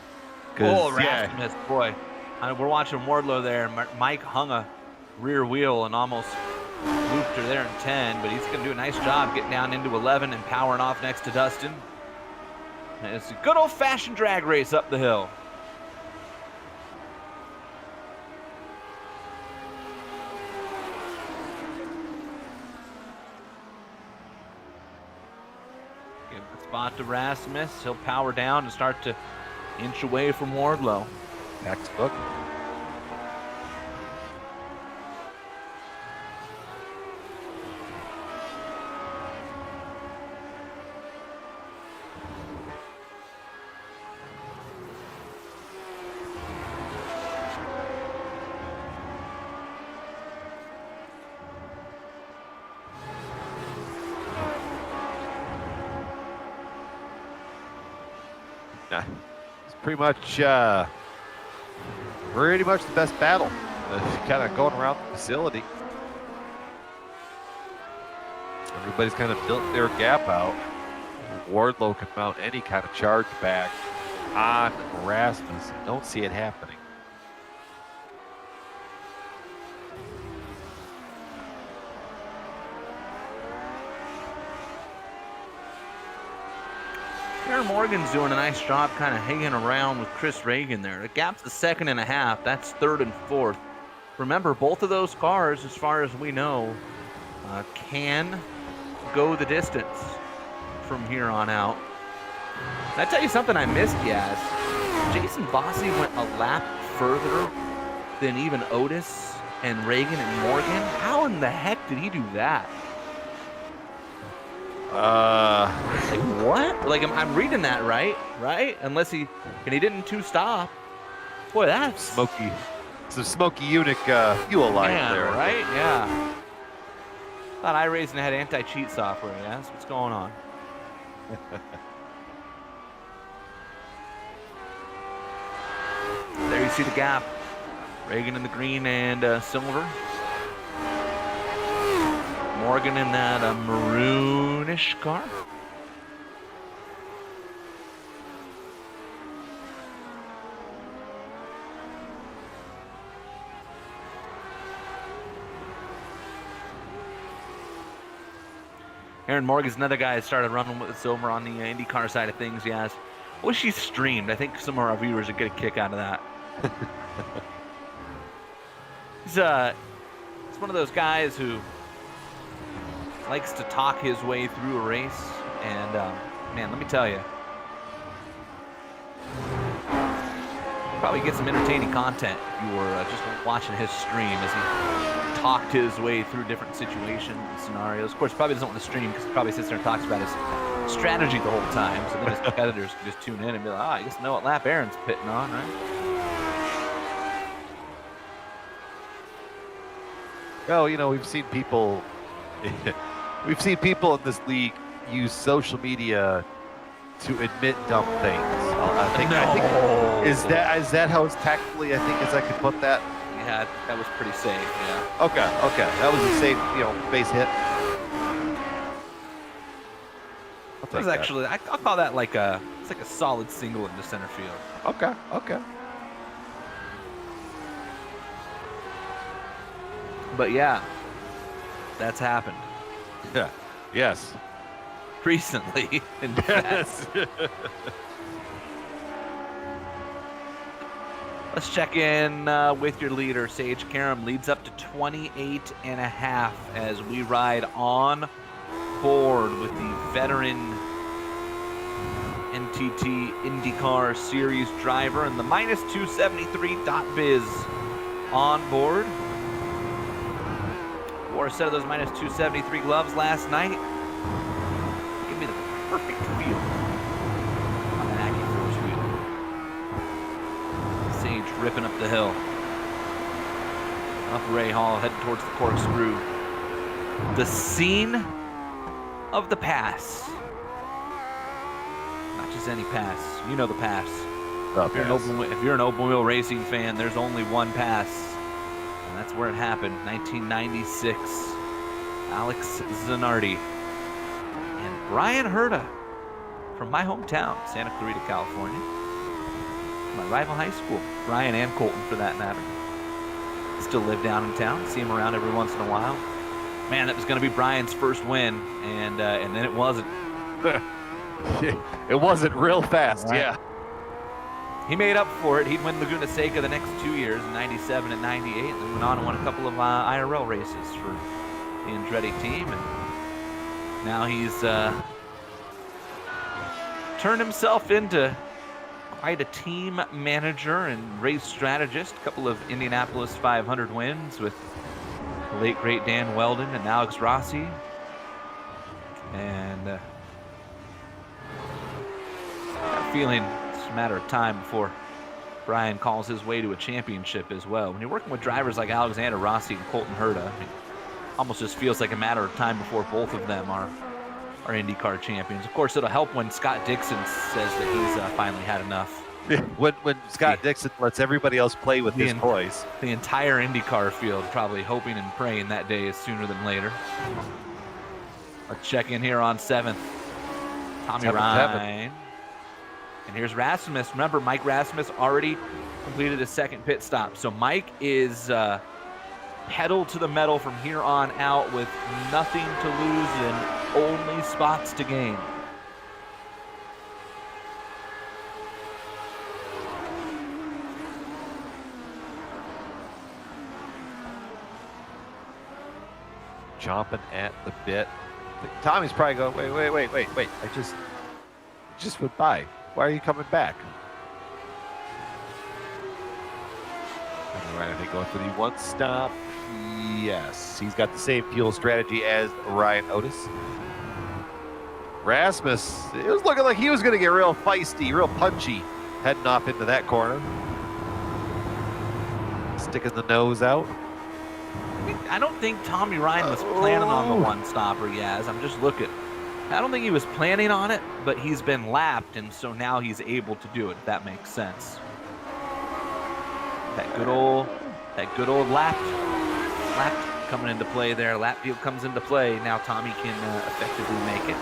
Oh, Rasmus, boy. We're watching Wardlow there. Mike hung a rear wheel and almost looped her there in 10, but he's going to do a nice job getting down into 11 and powering off next to Dustin. And it's a good old-fashioned drag race up the hill. Give the spot to Rasmus. He'll power down and start to inch away from Wardlow. Next book. It's pretty much the best battle. Kind of going around the facility. Everybody's kind of built their gap out. Wardlow can mount any kind of charge back on Rasmus. Don't see it happening. Aaron Morgan's doing a nice job kind of hanging around with Chris Reagan there. The gap's the 2.5. That's 3rd and 4th. Remember, both of those cars, as far as we know, can go the distance from here on out. Can I tell you something I missed, Yaz? Jason Bossi went a lap further than even Otis and Reagan and Morgan. How in the heck did he do that? Like what? Like I'm reading that right? Unless he didn't 2-stop. Boy, that's smoky. Some smoky Unique fuel line there, right? Yeah. Thought iRacing had anti-cheat software, yes? What's going on? There you see the gap. Reagan in the green and silver. Morgan in that maroonish car. Aaron Morgan's another guy that started running with the silver on the IndyCar side of things, yes. Wish he streamed. I think some of our viewers would get a kick out of that. He's one of those guys who likes to talk his way through a race, and man, let me tell you, probably get some entertaining content if you were just watching his stream as he talked his way through different situations and scenarios. Of course, probably doesn't want to stream because he probably sits there and talks about his strategy the whole time, so then his competitors can just tune in and be like, I guess know what lap Aaron's pitting on, right? Well, you know, we've seen people in this league use social media to admit dumb things. I think is that how it's tactfully, I think, as I could put that? Yeah, that was pretty safe, yeah. Okay. That was a safe, base hit. It was actually, I'll call that it's like a solid single into center field. Okay. But yeah, that's happened. Yeah. Yes. Recently. Yes. Let's check in with your leader. Sage Karam leads up to 28.5 as we ride on board with the veteran NTT IndyCar Series driver and the -273.biz on board. Wore a set of those -273 gloves last night. Give me the perfect feel on an Accu Force wheel. Sage ripping up the hill. Up Ray Hall, heading towards the corkscrew. The scene of the pass. Not just any pass. You know the pass. If you're an open wheel racing fan, there's only one pass. And that's where it happened, 1996. Alex Zanardi and Brian Herta from my hometown, Santa Clarita, California. My rival high school, Brian and Colton for that matter. Still live down in town, see him around every once in a while. Man, that was going to be Brian's first win, and then it wasn't. It wasn't real fast, right. Yeah. He made up for it. He'd win Laguna Seca the next 2 years, in 97 and 98, and then went on and won a couple of IRL races for the Andretti team. And now he's turned himself into quite a team manager and race strategist. A couple of Indianapolis 500 wins with the late, great Dan Weldon and Alex Rossi. And got a feeling it's a matter of time before Brian calls his way to a championship as well. When you're working with drivers like Alexander Rossi and Colton Herta, I mean, almost just feels like a matter of time before both of them are IndyCar champions. Of course, it'll help when Scott Dixon says that he's finally had enough. Yeah, when Scott Dixon lets everybody else play with his toys. The entire IndyCar field probably hoping and praying that day is sooner than later. Let's check in here on 7th. Tommy Ryan. And here's Rasmus. Remember, Mike Rasmus already completed his second pit stop. So Mike is pedal to the metal from here on out with nothing to lose and only spots to gain. Chomping at the bit. Tommy's probably going, wait. I just went by. Why are you coming back? All right, I think going for the one stop. Yes, he's got the same fuel strategy as Ryan Otis. Rasmus, it was looking like he was going to get real feisty, real punchy, heading off into that corner. Sticking the nose out. I don't think Tommy Ryan was planning on the one-stopper, Yaz. I'm just looking. I don't think he was planning on it, but he's been lapped, and so now he's able to do it, if that makes sense. That good old lap coming into play there. Lap field comes into play. Now Tommy can effectively make it.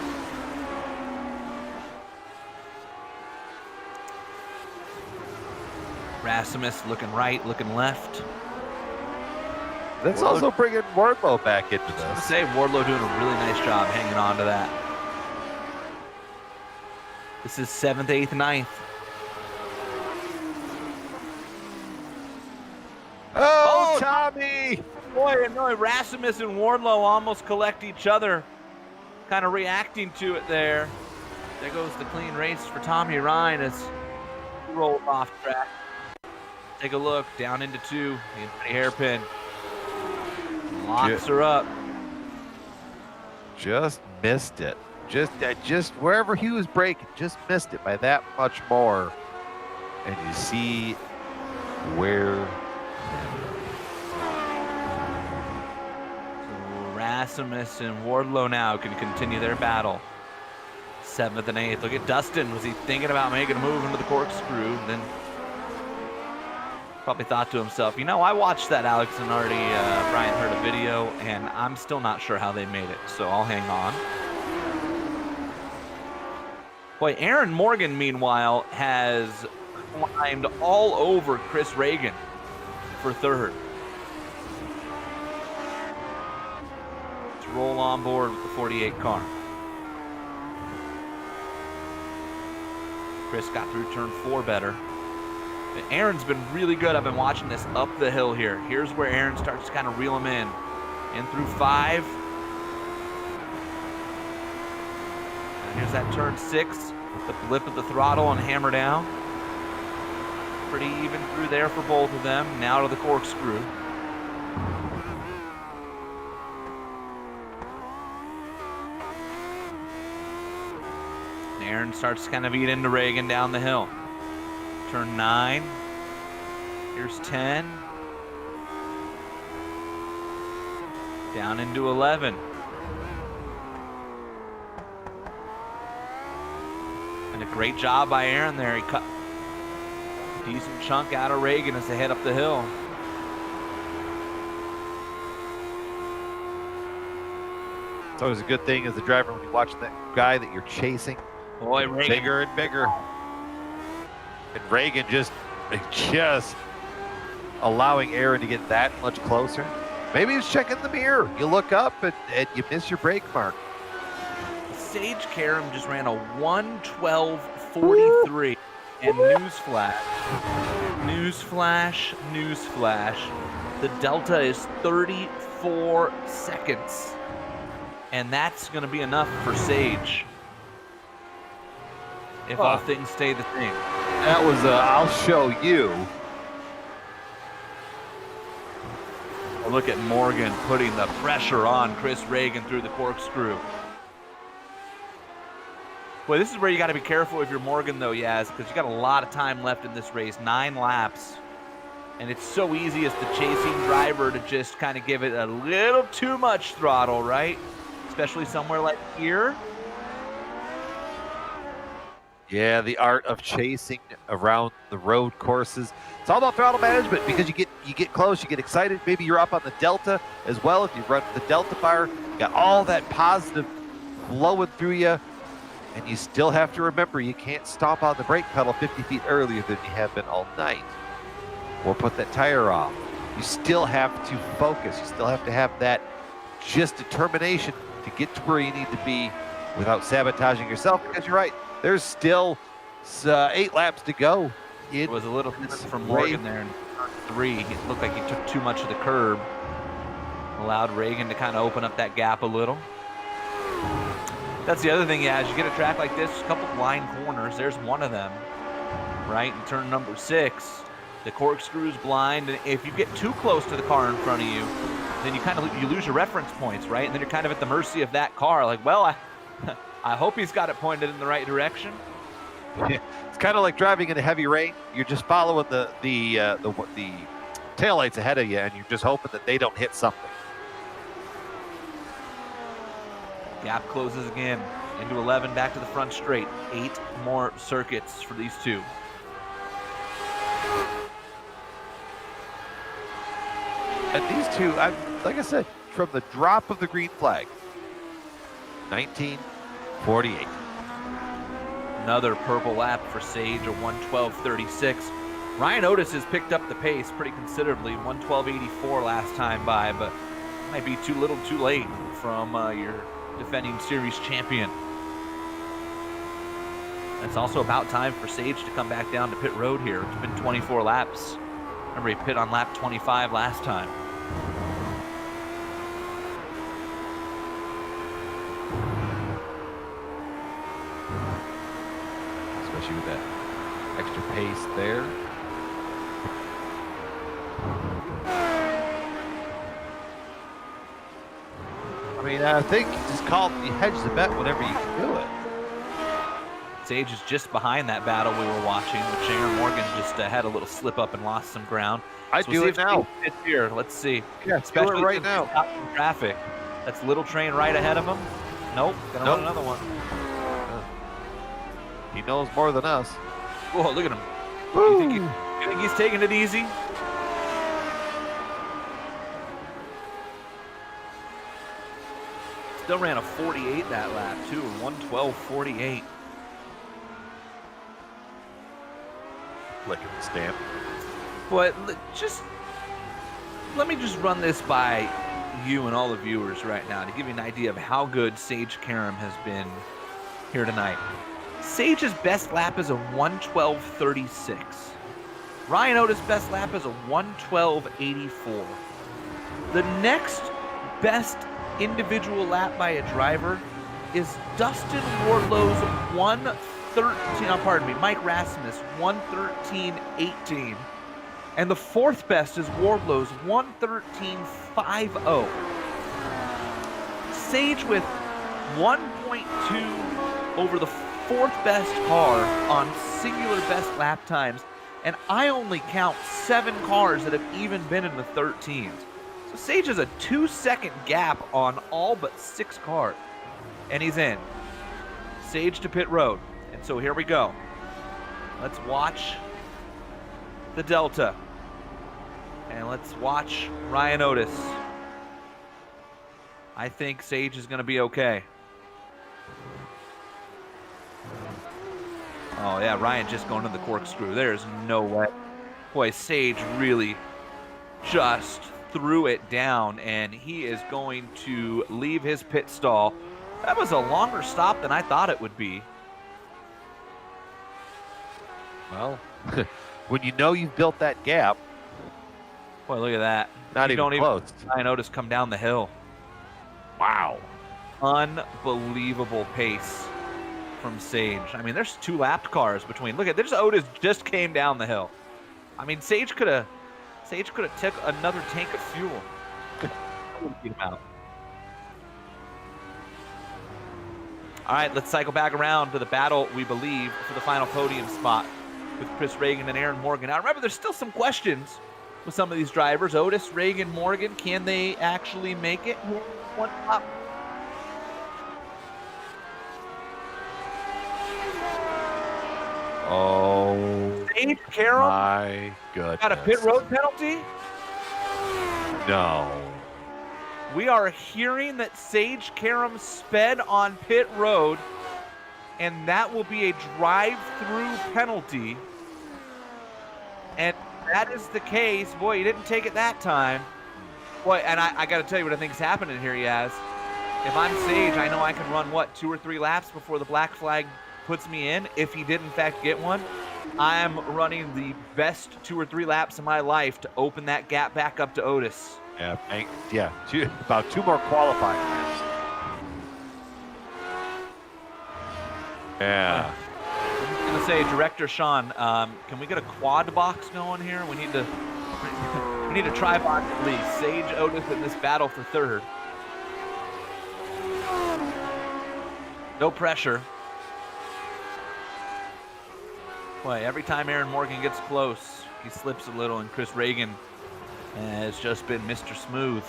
Rasmus looking right, looking left. That's also bringing Wardlow back into this. I was gonna say, Wardlow doing a really nice job hanging on to that. This is 7th, 8th, 9th. Oh, Tommy! Boy, no, Rasmus and Wardlow almost collect each other. Kind of reacting to it there. There goes the clean race for Tommy Ryan as he rolled off track. Take a look, down into 2, the hairpin. Locks her up. Just missed it. Just wherever he was braking, just missed it by that much more. And you see where Rasmus and Wardlow now can continue their battle. 7th and 8th. Look at Dustin. Was he thinking about making a move into the corkscrew? Then probably thought to himself, you know, I watched that Alex and Brian Hurta video, and I'm still not sure how they made it, so I'll hang on. Boy, Aaron Morgan, meanwhile, has climbed all over Chris Reagan for 3rd. Let's roll on board with the 48 car. Chris got through turn 4 better. But Aaron's been really good. I've been watching this up the hill here. Here's where Aaron starts to kind of reel him in. In through 5. And here's that turn 6. The blip of the throttle and hammer down. Pretty even through there for both of them. Now to the corkscrew. Aaron starts to kind of eat into Reagan down the hill. Turn 9. Here's 10. Down into 11. And a great job by Aaron there. He cut a decent chunk out of Reagan as they head up the hill. it's always a good thing as a driver when you watch that guy that you're chasing. Boy, Reagan. Bigger and bigger. And Reagan just allowing Aaron to get that much closer. Maybe he's checking the mirror. You look up and you miss your brake mark. Sage Karam just ran a 1:12.43. And newsflash, the delta is 34 seconds. And that's going to be enough for Sage. If all things stay the same. That was I'll show you. Look at Morgan putting the pressure on Chris Reagan through the corkscrew. Boy, this is where you got to be careful if you're Morgan, though, Yaz, because you got a lot of time left in this race, 9 laps. And it's so easy as the chasing driver to just kind of give it a little too much throttle, right? Especially somewhere like here. Yeah, the art of chasing around the road courses. It's all about throttle management because you get close, you get excited. Maybe you're up on the delta as well. If you run the delta bar, you got all that positive flowing through you. And you still have to remember you can't stomp on the brake pedal 50 feet earlier than you have been all night. Or put that tire off. You still have to focus. You still have to have that just determination to get to where you need to be without sabotaging yourself, because you're right. There's still 8 laps to go. It was a little from Morgan there in turn 3. It looked like he took too much of the curb. Allowed Reagan to kind of open up that gap a little. That's the other thing, yeah, as you get a track like this, a couple blind corners. There's one of them, right? In turn number 6, the corkscrew's blind. And if you get too close to the car in front of you, then you lose your reference points, right? And then you're kind of at the mercy of that car. Like, well, I hope he's got it pointed in the right direction. Yeah, it's kind of like driving in a heavy rain. You're just following the taillights ahead of you, and you're just hoping that they don't hit something. Gap closes again into 11, back to the front straight. 8 more circuits for these two. And these two, like I said, from the drop of the green flag, 1948. Another purple lap for Sage, a 1:12.36. Ryan Otis has picked up the pace pretty considerably, 1:12.84 last time by, but might be too little too late from your defending series champion. It's also about time for Sage to come back down to pit road here. It's been 24 laps. Remember, he pit on lap 25 last time. Especially with that extra pace there. I mean, I think you just you hedge the bet whenever you can do it. Sage is just behind that battle we were watching, which Aaron Morgan just had a little slip up and lost some ground. I do it now. It's here. Let's see. Yeah, especially do it right now. In traffic. That's Little Train right ahead of him. Nope. Gonna run another one. He knows more than us. Whoa, look at him. You think he's taking it easy? Still ran a 48 that lap, too. 1:12.48. Flicking the stamp. But let me just run this by you and all the viewers right now to give you an idea of how good Sage Karam has been here tonight. Sage's best lap is a 1:12.36. Ryan Otis' best lap is a 1:12.84. The next best individual lap by a driver is Dustin Wardlow's 1:13. Mike Rasmus 1:13.18, and the fourth best is Wardlow's 1:13.50. Sage with 1.2 over the fourth best car on singular best lap times, and I only count 7 cars that have even been in the 13s. So Sage has a 2-second gap on all but 6 cars, and he's in. Sage to pit road, and so here we go. Let's watch the Delta, and let's watch Ryan Otis. I think Sage is going to be okay. Oh yeah, Ryan just going to the corkscrew. There's no way. Boy, Sage really just threw it down, and he is going to leave his pit stall. That was a longer stop than I thought it would be. Well, when you know you've built that gap. Boy, look at that. Not even close. I noticed come down the hill. Wow. Unbelievable pace from Sage. I mean, there's 2 lapped cars between. Look at, there's Otis just came down the hill. I mean, Sage could have took another tank of fuel. Get him out. All right, let's cycle back around to the battle, we believe, for the final podium spot with Chris Reagan and Aaron Morgan. Now, remember, there's still some questions with some of these drivers. Otis, Reagan, Morgan, can they actually make it? One top. Oh, Sage Karam my goodness. got a pit road penalty? No. We are hearing that Sage Karam sped on pit road, and that will be a drive-through penalty. And that is the case. Boy, you didn't take it that time. Boy, and I got to tell you what I think is happening here, Yaz. If I'm Sage, I know I can run, 2 or 3 laps before the black flag puts me in. If he did, in fact, get one, I am running the best 2 or 3 laps of my life to open that gap back up to Otis. Yeah, about 2 more qualifying laps. Yeah. I'm going to say, Director Sean, can we get a quad box going here? We need to try box at least. Sage, Otis in this battle for 3rd. No pressure. Boy, every time Aaron Morgan gets close, he slips a little, and Chris Reagan has just been Mr. Smooth.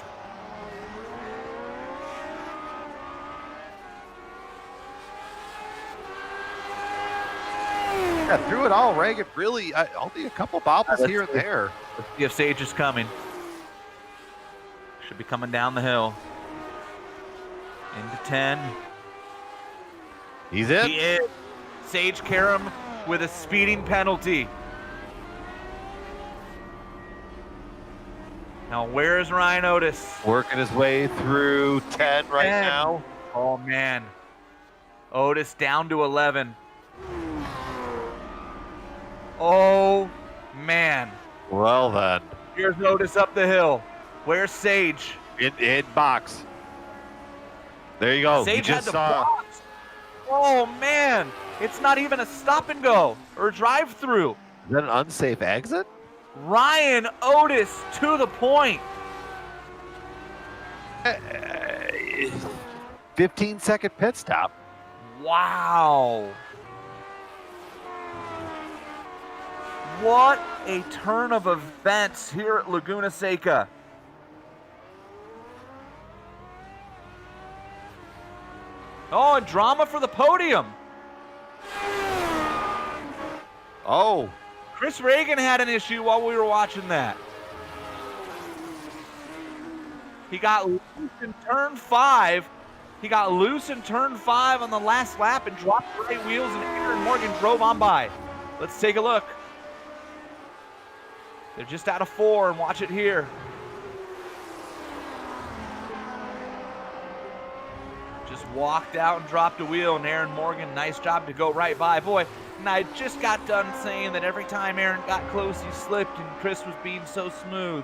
Yeah, through it all, Reagan really only a couple bobbles here and there. Let's see if Sage is coming. Should be coming down the hill. Into 10. He's in. He is. Sage Karam with a speeding penalty. Now, where is Ryan Otis? Working his way through 10 right now. Oh, man. Otis down to 11. Oh, man. Well, then. Here's Otis up the hill. Where's Sage? In box. There you go. Sage You had just to saw. box. Oh, man. It's not even a stop and go or drive through. Is that an unsafe exit? Ryan Otis to the point. 15-second pit stop. Wow. What a turn of events here at Laguna Seca. Oh, and drama for the podium. Oh. Chris Reagan had an issue while we were watching that. He got loose in turn 5. He got loose in turn 5 on the last lap and dropped the right wheels, and Aaron Morgan drove on by. Let's take a look. They're just out of 4, and watch it here. Just walked out and dropped a wheel, and Aaron Morgan, nice job to go right by. Boy, and I just got done saying that every time Aaron got close, he slipped, and Chris was being so smooth.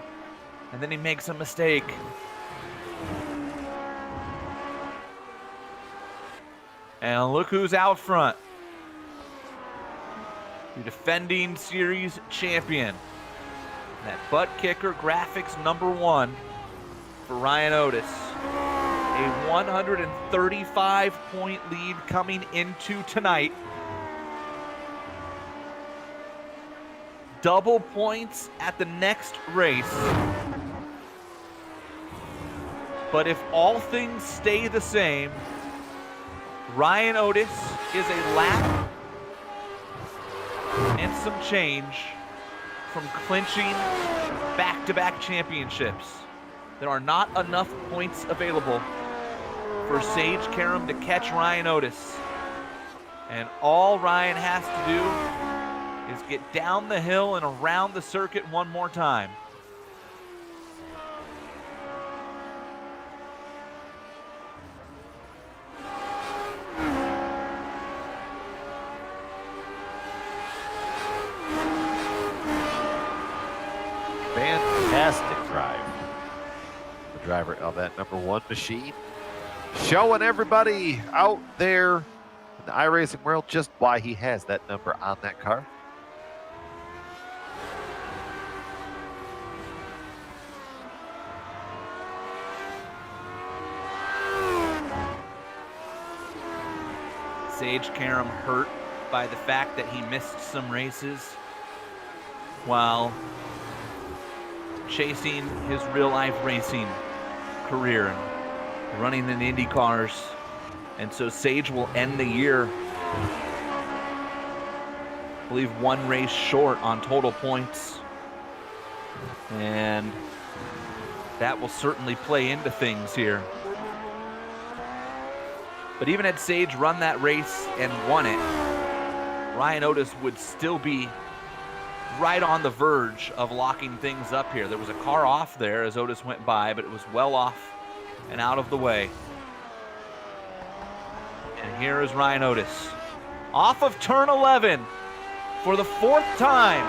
And then he makes a mistake. And look who's out front. The defending series champion. That Buttkicker graphics #1 for Ryan Otis. A 135-point lead coming into tonight. Double points at the next race. But if all things stay the same, Ryan Otis is a lap and some change from clinching back-to-back championships. There are not enough points available for Sage Karam to catch Ryan Otis. And all Ryan has to do is get down the hill and around the circuit one more time. Fantastic drive. The driver of that #1 machine, showing everybody out there in the iRacing world just why he has that number on that car. Sage Karam hurt by the fact that he missed some races while chasing his real-life racing career and running in IndyCars. And so Sage will end the year, I believe, 1 race short on total points. And that will certainly play into things here. But even had Sage run that race and won it, Ryan Otis would still be right on the verge of locking things up here. There was a car off there as Otis went by, but it was well off and out of the way. And here is Ryan Otis. Off of turn 11 for the 4th time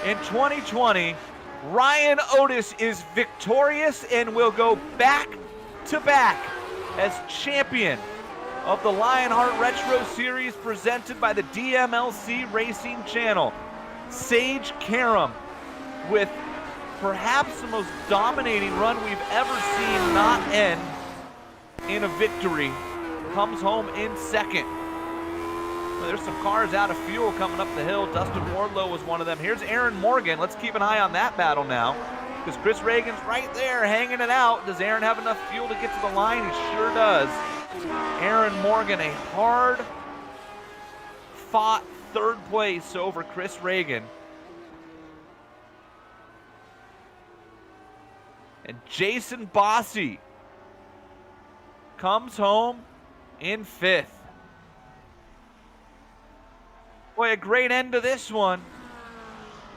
in 2020. Ryan Otis is victorious and will go back to back as champion of the Lionheart Retro Series presented by the DMLC Racing Channel. Sage Karam, with perhaps the most dominating run we've ever seen not end in a victory, comes home in second. Well, there's some cars out of fuel coming up the hill. Dustin Wardlow was one of them. Here's Aaron Morgan. Let's keep an eye on that battle now, because Chris Reagan's right there hanging it out. Does Aaron have enough fuel to get to the line? He sure does. Aaron Morgan, a hard-fought third place over Chris Reagan. And Jason Bossy comes home in 5th. Boy, a great end to this one.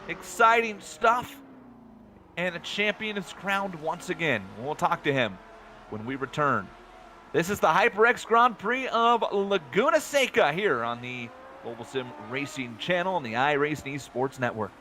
Exciting stuff. And a champion is crowned once again. We'll talk to him when we return. This is the HyperX Grand Prix of Laguna Seca here on the Global SimRacing Channel and the iRacing Esports Network.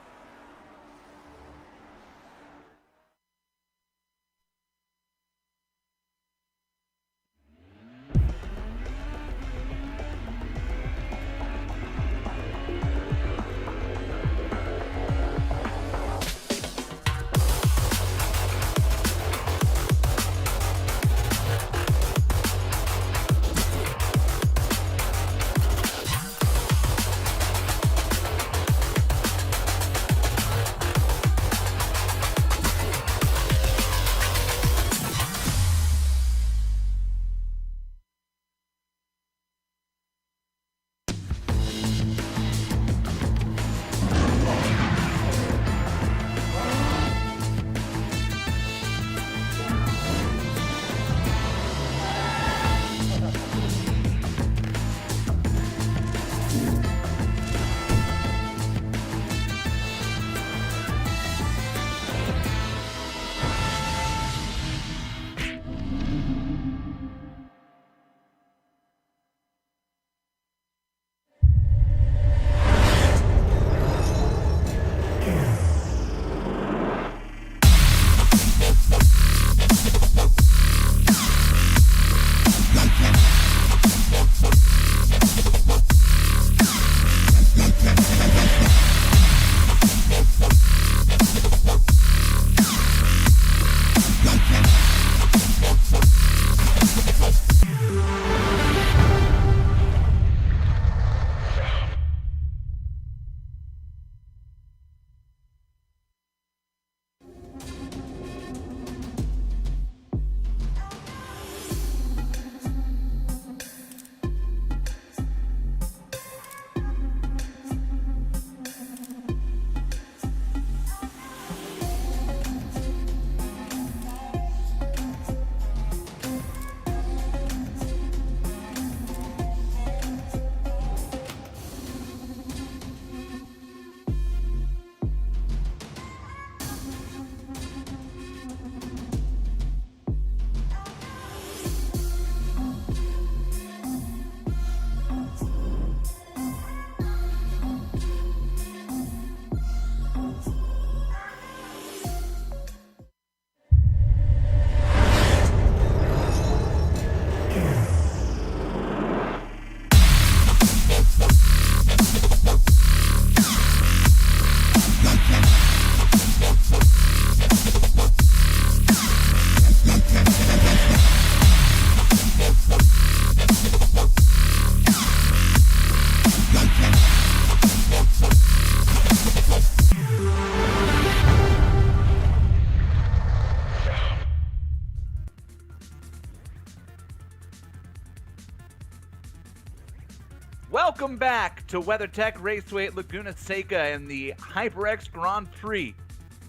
Welcome back to WeatherTech Raceway at Laguna Seca and the HyperX Grand Prix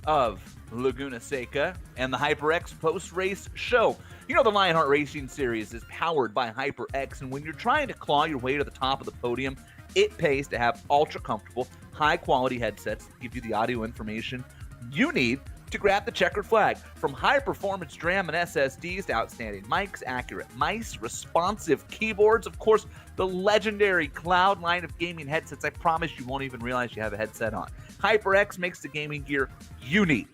of Laguna Seca and the HyperX post-race show. You know, the Lionheart Racing Series is powered by HyperX, and when you're trying to claw your way to the top of the podium, it pays to have ultra-comfortable, high-quality headsets that give you the audio information you need to grab the checkered flag. From high-performance DRAM and SSDs to outstanding mics, accurate mice, responsive keyboards, of course, the legendary Cloud line of gaming headsets. I promise you won't even realize you have a headset on. HyperX makes the gaming gear you need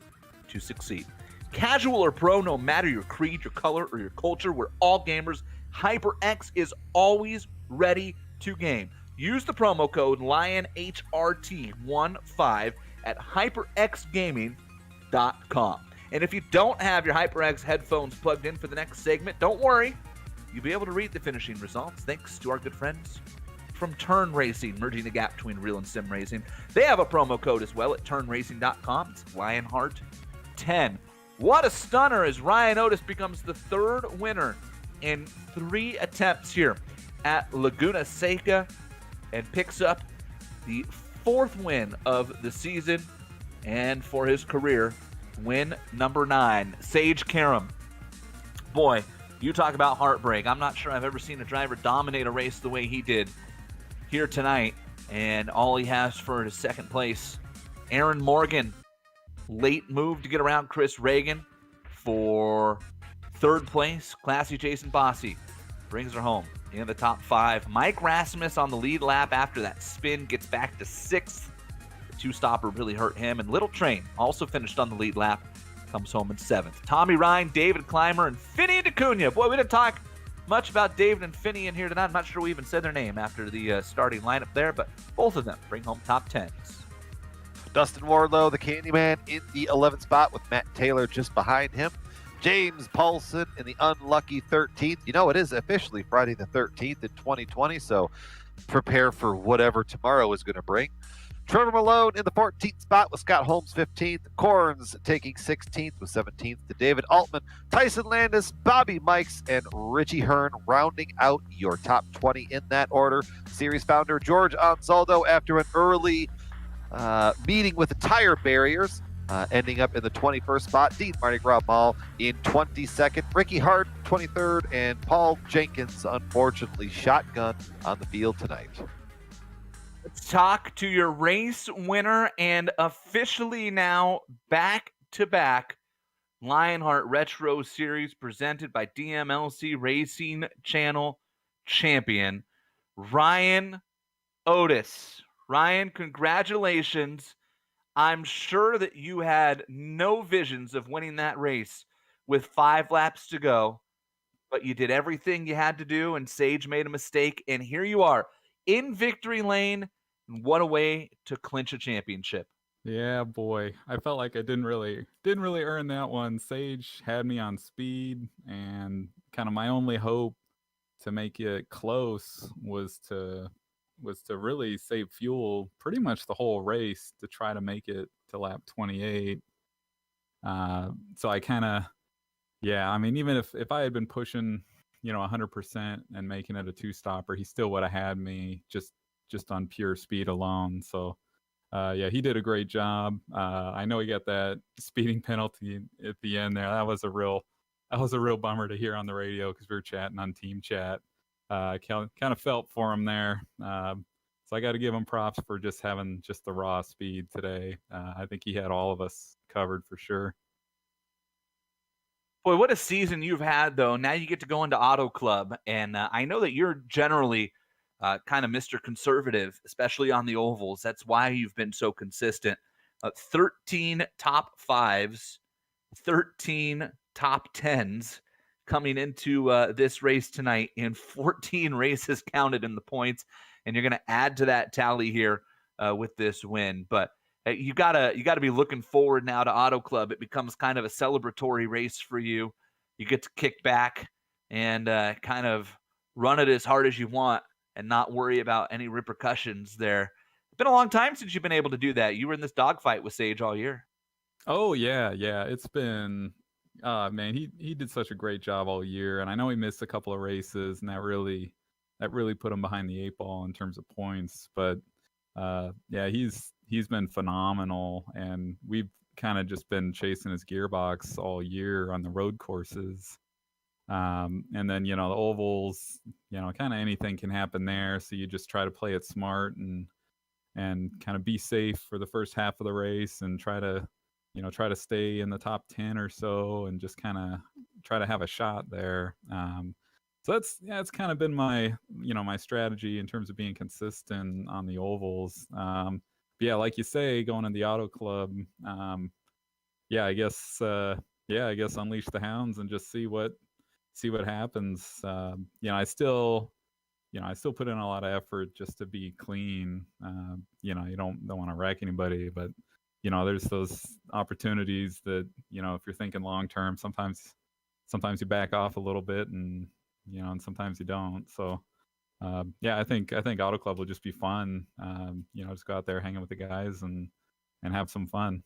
to succeed. Casual or pro, no matter your creed, your color, or your culture, we're all gamers. HyperX is always ready to game. Use the promo code LionHRT15 at HyperXGaming.com. And if you don't have your HyperX headphones plugged in for the next segment, don't worry. You'll be able to read the finishing results thanks to our good friends from Turn Racing, merging the gap between real and sim racing. They have a promo code as well at turnracing.com. It's Lionheart10. What a stunner as Ryan Otis becomes the third winner in 3 attempts here at Laguna Seca and picks up the 4th win of the season, and for his career, win number 9. Sage Karam. Boy, you talk about heartbreak. I'm not sure I've ever seen a driver dominate a race the way he did here tonight, and all he has for his 2nd place. Aaron Morgan, late move to get around Chris Reagan for 3rd place. Classy Jason Bossi brings her home in the top 5. Mike Rasmus on the lead lap after that spin gets back to 6th. The 2-stopper really hurt him. And Little Train also finished on the lead lap, comes home in 7th. Tommy Ryan, David Clymer, and Finney DeCunha. Boy, we didn't talk much about David and Finney in here tonight. I'm not sure we even said their name after the starting lineup there, but both of them bring home top 10s. Dustin Wardlow, the Candyman, in the 11th spot with Matt Taylor just behind him. James Paulson in the unlucky 13th. You know, it is officially Friday the 13th in 2020, so prepare for whatever tomorrow is going to bring. Trevor Malone in the 14th spot with Scott Holmes 15th. Corns taking 16th with 17th to David Altman. Tyson Landis, Bobby Mikes, and Richie Hearn rounding out your top 20 in that order. Series founder George Anzaldo, after an early meeting with the tire barriers, ending up in the 21st spot. Dean Mardi Gras Mall in 22nd. Ricky Hart 23rd, and Paul Jenkins unfortunately shotgun on the field tonight. Let's talk to your race winner and officially now back-to-back Lionheart Retro Series presented by DMLC Racing Channel champion, Ryan Otis. Ryan, congratulations. I'm sure that you had no visions of winning that race with 5 laps to go, but you did everything you had to do, and Sage made a mistake, and here you are in victory lane. What a way to clinch a championship. Yeah, boy. I felt like I didn't really earn that one. Sage had me on speed, and kind of my only hope to make it close was to really save fuel pretty much the whole race to try to make it to lap 28. So I kind of, yeah, I mean, even if I had been pushing, 100% and making it a 2-stopper, he still would have had me just on pure speed alone. So yeah, he did a great job. I know he got that speeding penalty at the end there. That was a real bummer to hear on the radio because we were chatting on team chat. I kind of felt for him there. So I got to give him props for just having just the raw speed today. I think he had all of us covered for sure. Boy, what a season you've had, though. Now you get to go into Auto Club, and I know that you're generally kind of Mr. Conservative, especially on the ovals. That's why you've been so consistent. 13 top 5s, 13 top 10s coming into this race tonight, and 14 races counted in the points. And you're going to add to that tally here with this win. But you gotta be looking forward now to Auto Club. It becomes kind of a celebratory race for you. You get to kick back and kind of run it as hard as you want and not worry about any repercussions there. It's been a long time since you've been able to do that. You were in this dogfight with Sage all year. Oh yeah. It's been, man, he did such a great job all year, and I know he missed a couple of races, and that really put him behind the 8 ball in terms of points. But yeah, he's been phenomenal, and we've kind of just been chasing his gearbox all year on the road courses. And then, the ovals, kind of anything can happen there. So you just try to play it smart and kind of be safe for the first half of the race and try to stay in the top 10 or so and just kind of try to have a shot there. So it's kind of been my strategy in terms of being consistent on the ovals. But yeah, like you say, going in the Auto Club, I guess unleash the hounds and just see what happens. I still put in a lot of effort just to be clean. You don't want to wreck anybody, but there's those opportunities that if you're thinking long term, sometimes you back off a little bit, and and sometimes you don't. So I think Auto Club will just be fun. Just go out there hanging with the guys and have some fun.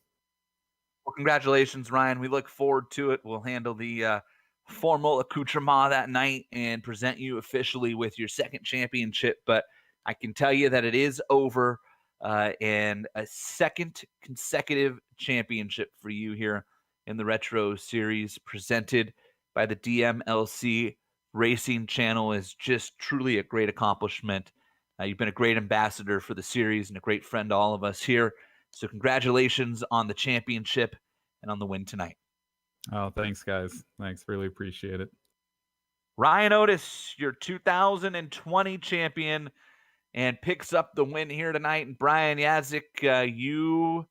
Well, congratulations, Ryan. We look forward to it. We'll handle the formal accoutrement that night and present you officially with your 2nd championship. But I can tell you that it is over. and a second consecutive championship for you here in the Retro Series, presented by the DMLC Racing Channel, is just truly a great accomplishment. You've been a great ambassador for the series and a great friend to all of us here. So congratulations on the championship and on the win tonight. Oh, thanks, guys. Thanks. Really appreciate it. Ryan Otis, your 2020 champion, and picks up the win here tonight. And Brian Yazik, you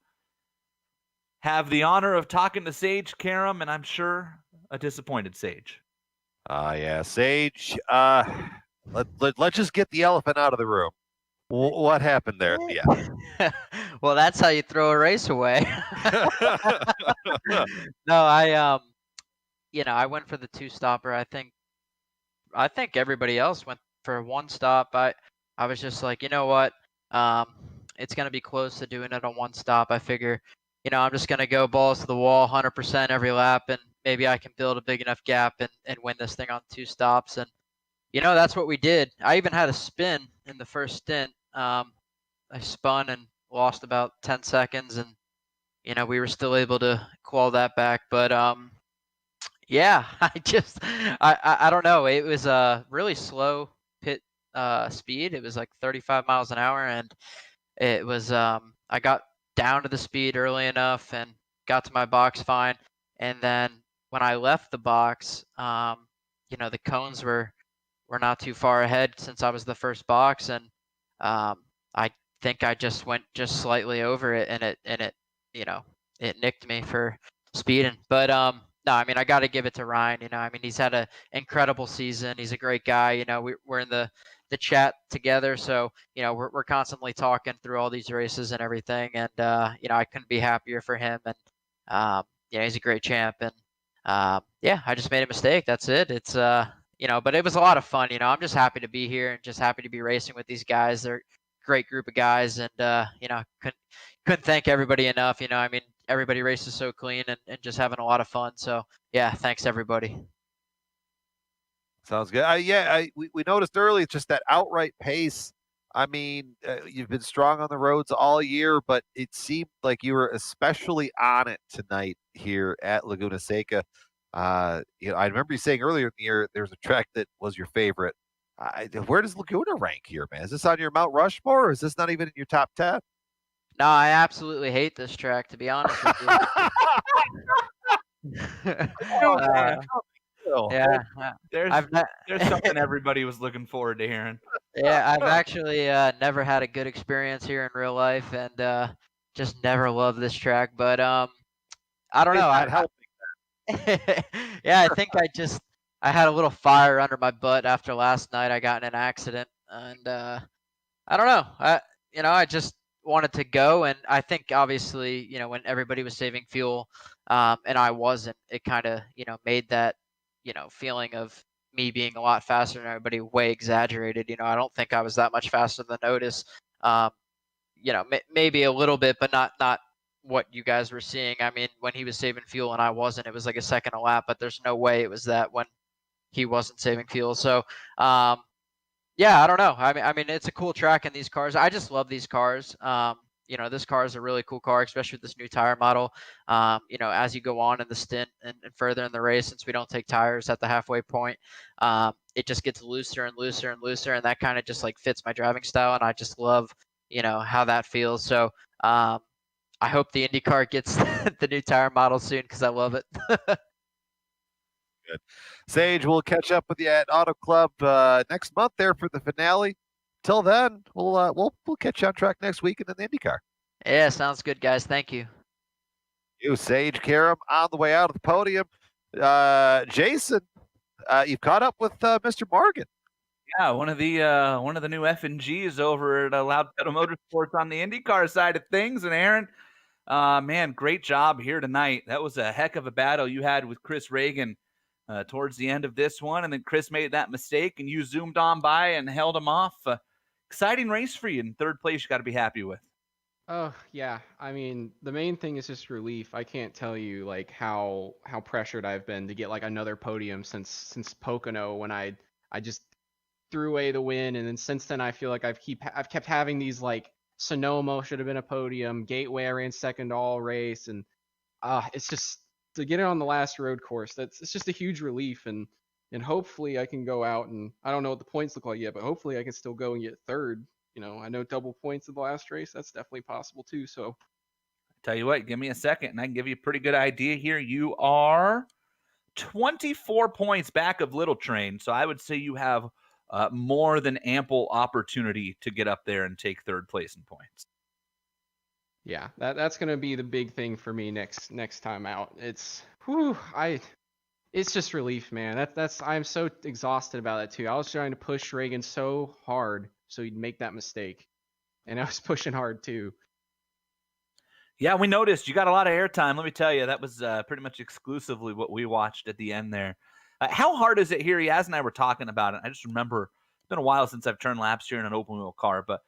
have the honor of talking to Sage Karam, and I'm sure a disappointed Sage. Yeah, Sage. Let's just get the elephant out of the room. What happened there? Yeah. Well, that's how you throw a race away. No, I went for the two-stopper. I think everybody else went for one stop. I was just like, you know what? It's gonna be close to doing it on one stop. I figure, I'm just gonna go balls to the wall, 100% every lap, and maybe I can build a big enough gap and win this thing on two stops. And that's what we did. I even had a spin in the first stint. I spun and lost about 10 seconds, and we were still able to claw that back. But yeah, I don't know. It was a really slow pit speed. It was like 35 miles an hour, and it was I got down to the speed early enough and got to my box fine. And then when I left the box, the cones were not too far ahead since I was the first box, and I think I just went just slightly over it, and it nicked me for speeding. But no, I mean, I got to give it to Ryan. He's had an incredible season. He's a great guy. We're in the chat together, so we're constantly talking through all these races and everything, and I couldn't be happier for him. And he's a great champ, and yeah, I just made a mistake. That's it. It's but it was a lot of fun. I'm just happy to be here and just happy to be racing with these guys. They're a great group of guys, and couldn't thank everybody enough. Everybody races so clean and just having a lot of fun. So yeah, thanks everybody. Sounds good. We noticed early just that outright pace. You've been strong on the roads all year, but it seemed like you were especially on it tonight here at Laguna Seca. I remember you saying earlier in the year there's a track that was your favorite. Where does Laguna rank here, man? Is this on your Mount Rushmore, or is this not even in your top 10? No, I absolutely hate this track, to be honest with you. Yeah, there's something everybody was looking forward to hearing. Yeah, I've actually never had a good experience here in real life, and just never loved this track. But I don't know. Yeah, I think I had a little fire under my butt after last night. I got in an accident, and I don't know. I just wanted to go, and I think obviously, when everybody was saving fuel, and I wasn't, it kind of, made that, feeling of me being a lot faster than everybody way exaggerated. I don't think I was that much faster than Lotus. Maybe a little bit, but not what you guys were seeing. When he was saving fuel and I wasn't, it was like a second a lap, but there's no way it was that when he wasn't saving fuel. So, yeah, I don't know. It's a cool track in these cars. I just love these cars. This car is a really cool car, especially with this new tire model. As you go on in the stint and further in the race, since we don't take tires at the halfway point, it just gets looser and looser and looser, and that kind of just like fits my driving style, and I just love, how that feels. So, I hope the IndyCar gets the new tire model soon because I love it. Good. Sage, we'll catch up with you at Auto Club next month there for the finale. Till then, we'll catch you on track next week and then the IndyCar. Yeah, sounds good, guys. Thank you. You, Sage Karam, on the way out of the podium. Jason, you've caught up with Mr. Morgan. Yeah, one of the new F&Gs over at Loud Pedal Motorsports on the IndyCar side of things. And Aaron, man, great job here tonight. That was a heck of a battle you had with Chris Reagan towards the end of this one, and then Chris made that mistake, and you zoomed on by and held him off. Exciting race for you in third place. You got to be happy with. Oh yeah, the main thing is just relief. I can't tell you like how pressured I've been to get like another podium since Pocono, when I just threw away the win, and then since then I feel like I've kept having these like Sonoma should have been a podium. Gateway, I ran second all race, and it's just to get it on the last road course. It's just a huge relief, and hopefully I can go out and I don't know what the points look like yet, but hopefully I can still go and get third. I know double points in the last race. That's definitely possible too. So, tell you what, give me a second, and I can give you a pretty good idea here. You are 24 points back of Little Train, so I would say you have more than ample opportunity to get up there and take third place in points. Yeah, that's gonna be the big thing for me next time out. It's just relief, man. I'm so exhausted about that too. I was trying to push Reagan so hard so he'd make that mistake, and I was pushing hard too. Yeah, we noticed you got a lot of airtime. Let me tell you, that was pretty much exclusively what we watched at the end there. How hard is it here? Yaz and I were talking about it. I just remember it's been a while since I've turned laps here in an open wheel car, but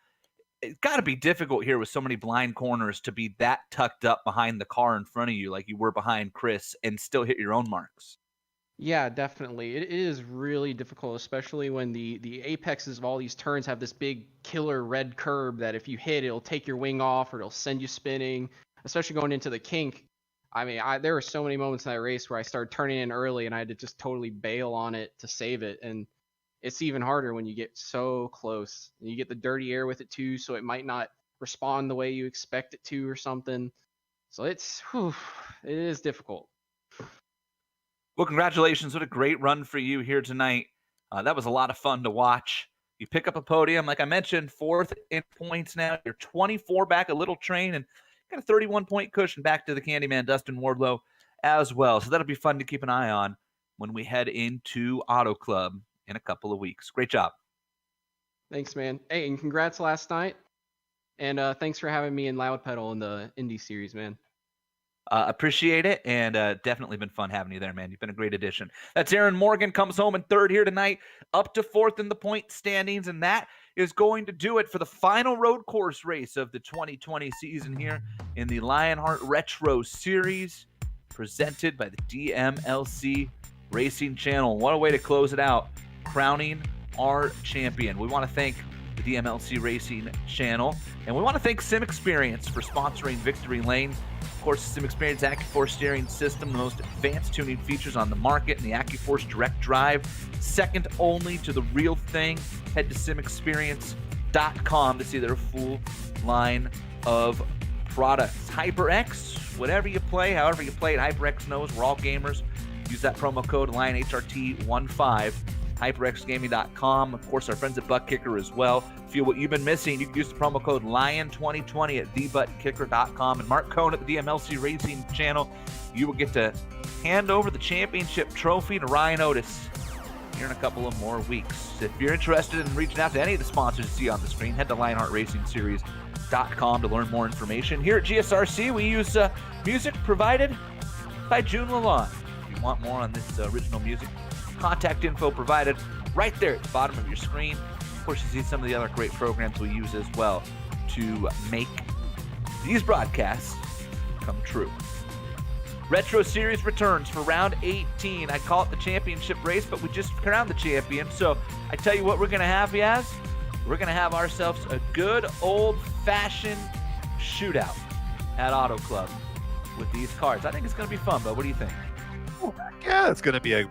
it's got to be difficult here with so many blind corners to be that tucked up behind the car in front of you like you were behind Chris and still hit your own marks. Yeah, definitely. It is really difficult, especially when the apexes of all these turns have this big killer red curb that if you hit, it'll take your wing off or it'll send you spinning, especially going into the kink. I mean, there were so many moments in that race where I started turning in early and I had to just totally bail on it to save it. And it's even harder when you get so close. And you get the dirty air with it too, so it might not respond the way you expect it to or something. So it is difficult. Well, congratulations. What a great run for you here tonight. That was a lot of fun to watch. You pick up a podium, like I mentioned, 4th in points now. You're 24 back a Little Train and got a 31-point cushion back to the Candyman, Dustin Wardlow, as well. So that'll be fun to keep an eye on when we head into Auto Club in a couple of weeks. Great job. Thanks, man. Hey, and congrats last night. And thanks for having me in Loud Pedal in the Indy Series, man. Appreciate it, and definitely been fun having you there, man. You've been a great addition. That's Aaron Morgan, comes home in 3rd here tonight, up to 4th in the point standings, and that is going to do it for the final road course race of the 2020 season here in the Lionheart Retro Series, presented by the DMLC Racing Channel. What a way to close it out, crowning our champion. We want to thank the DMLC Racing Channel, and we want to thank Sim Experience for sponsoring Victory Lane. Of course, Sim Experience AccuForce steering system, the most advanced tuning features on the market, and the AccuForce Direct Drive, second only to the real thing. Head to simexperience.com to see their full line of products. HyperX, whatever you play, however you play it, HyperX knows we're all gamers. Use that promo code LionHRT15. HyperXGaming.com. Of course, our friends at Buttkicker as well. Feel what you've been missing, you can use the promo code LION2020 at thebuttkicker.com. And Mark Cohn at the DMLC Racing Channel, you will get to hand over the championship trophy to Ryan Otis here in a couple of more weeks. If you're interested in reaching out to any of the sponsors you see on the screen, head to LionheartRacingSeries.com to learn more information. Here at GSRC, we use music provided by June Lalonde. If you want more on this original music, contact info provided right there at the bottom of your screen. Of course, you see some of the other great programs we use as well to make these broadcasts come true. Retro Series returns for round 18. I call it the championship race, but we just crowned the champion. So I tell you what we're going to have, Yaz. We're going to have ourselves a good old-fashioned shootout at Auto Club with these cars. I think it's going to be fun, but what do you think? Yeah, it's gonna be a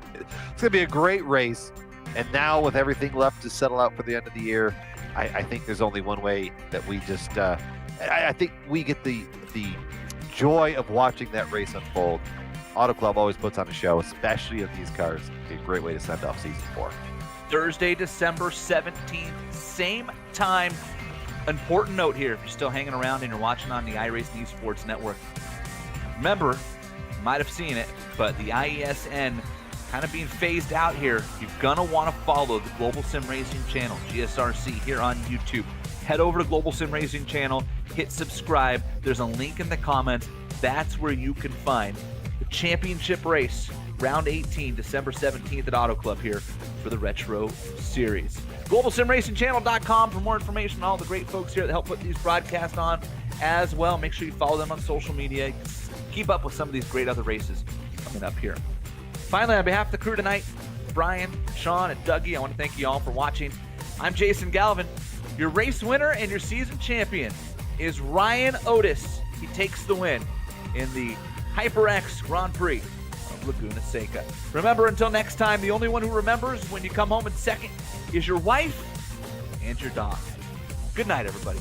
great race. And now with everything left to settle out for the end of the year, I think there's only one way that we just I think we get the joy of watching that race unfold. Auto Club always puts on a show, especially of these cars. It'd be a great way to send off season 4. Thursday, December 17th, same time. Important note here, if you're still hanging around and you're watching on the iRacing Esports Network, remember, you might have seen it, but the IESN kind of being phased out here. You're going to want to follow the Global SimRacing Channel, GSRC, here on YouTube. Head over to Global SimRacing Channel, hit subscribe. There's a link in the comments. That's where you can find the championship race, round 18, December 17th at Auto Club here for the Retro Series. GlobalSimRacingChannel.com for more information on all the great folks here that help put these broadcasts on as well. Make sure you follow them on social media. Keep up with some of these great other races coming up here. Finally, on behalf of the crew tonight, Brian, Sean, and Dougie, I want to thank you all for watching. I'm Jason Galvin. Your race winner and your season champion is Ryan Otis. He takes the win in the HyperX Grand Prix of Laguna Seca. Remember, until next time, the only one who remembers when you come home in second is your wife and your dog. Good night, everybody.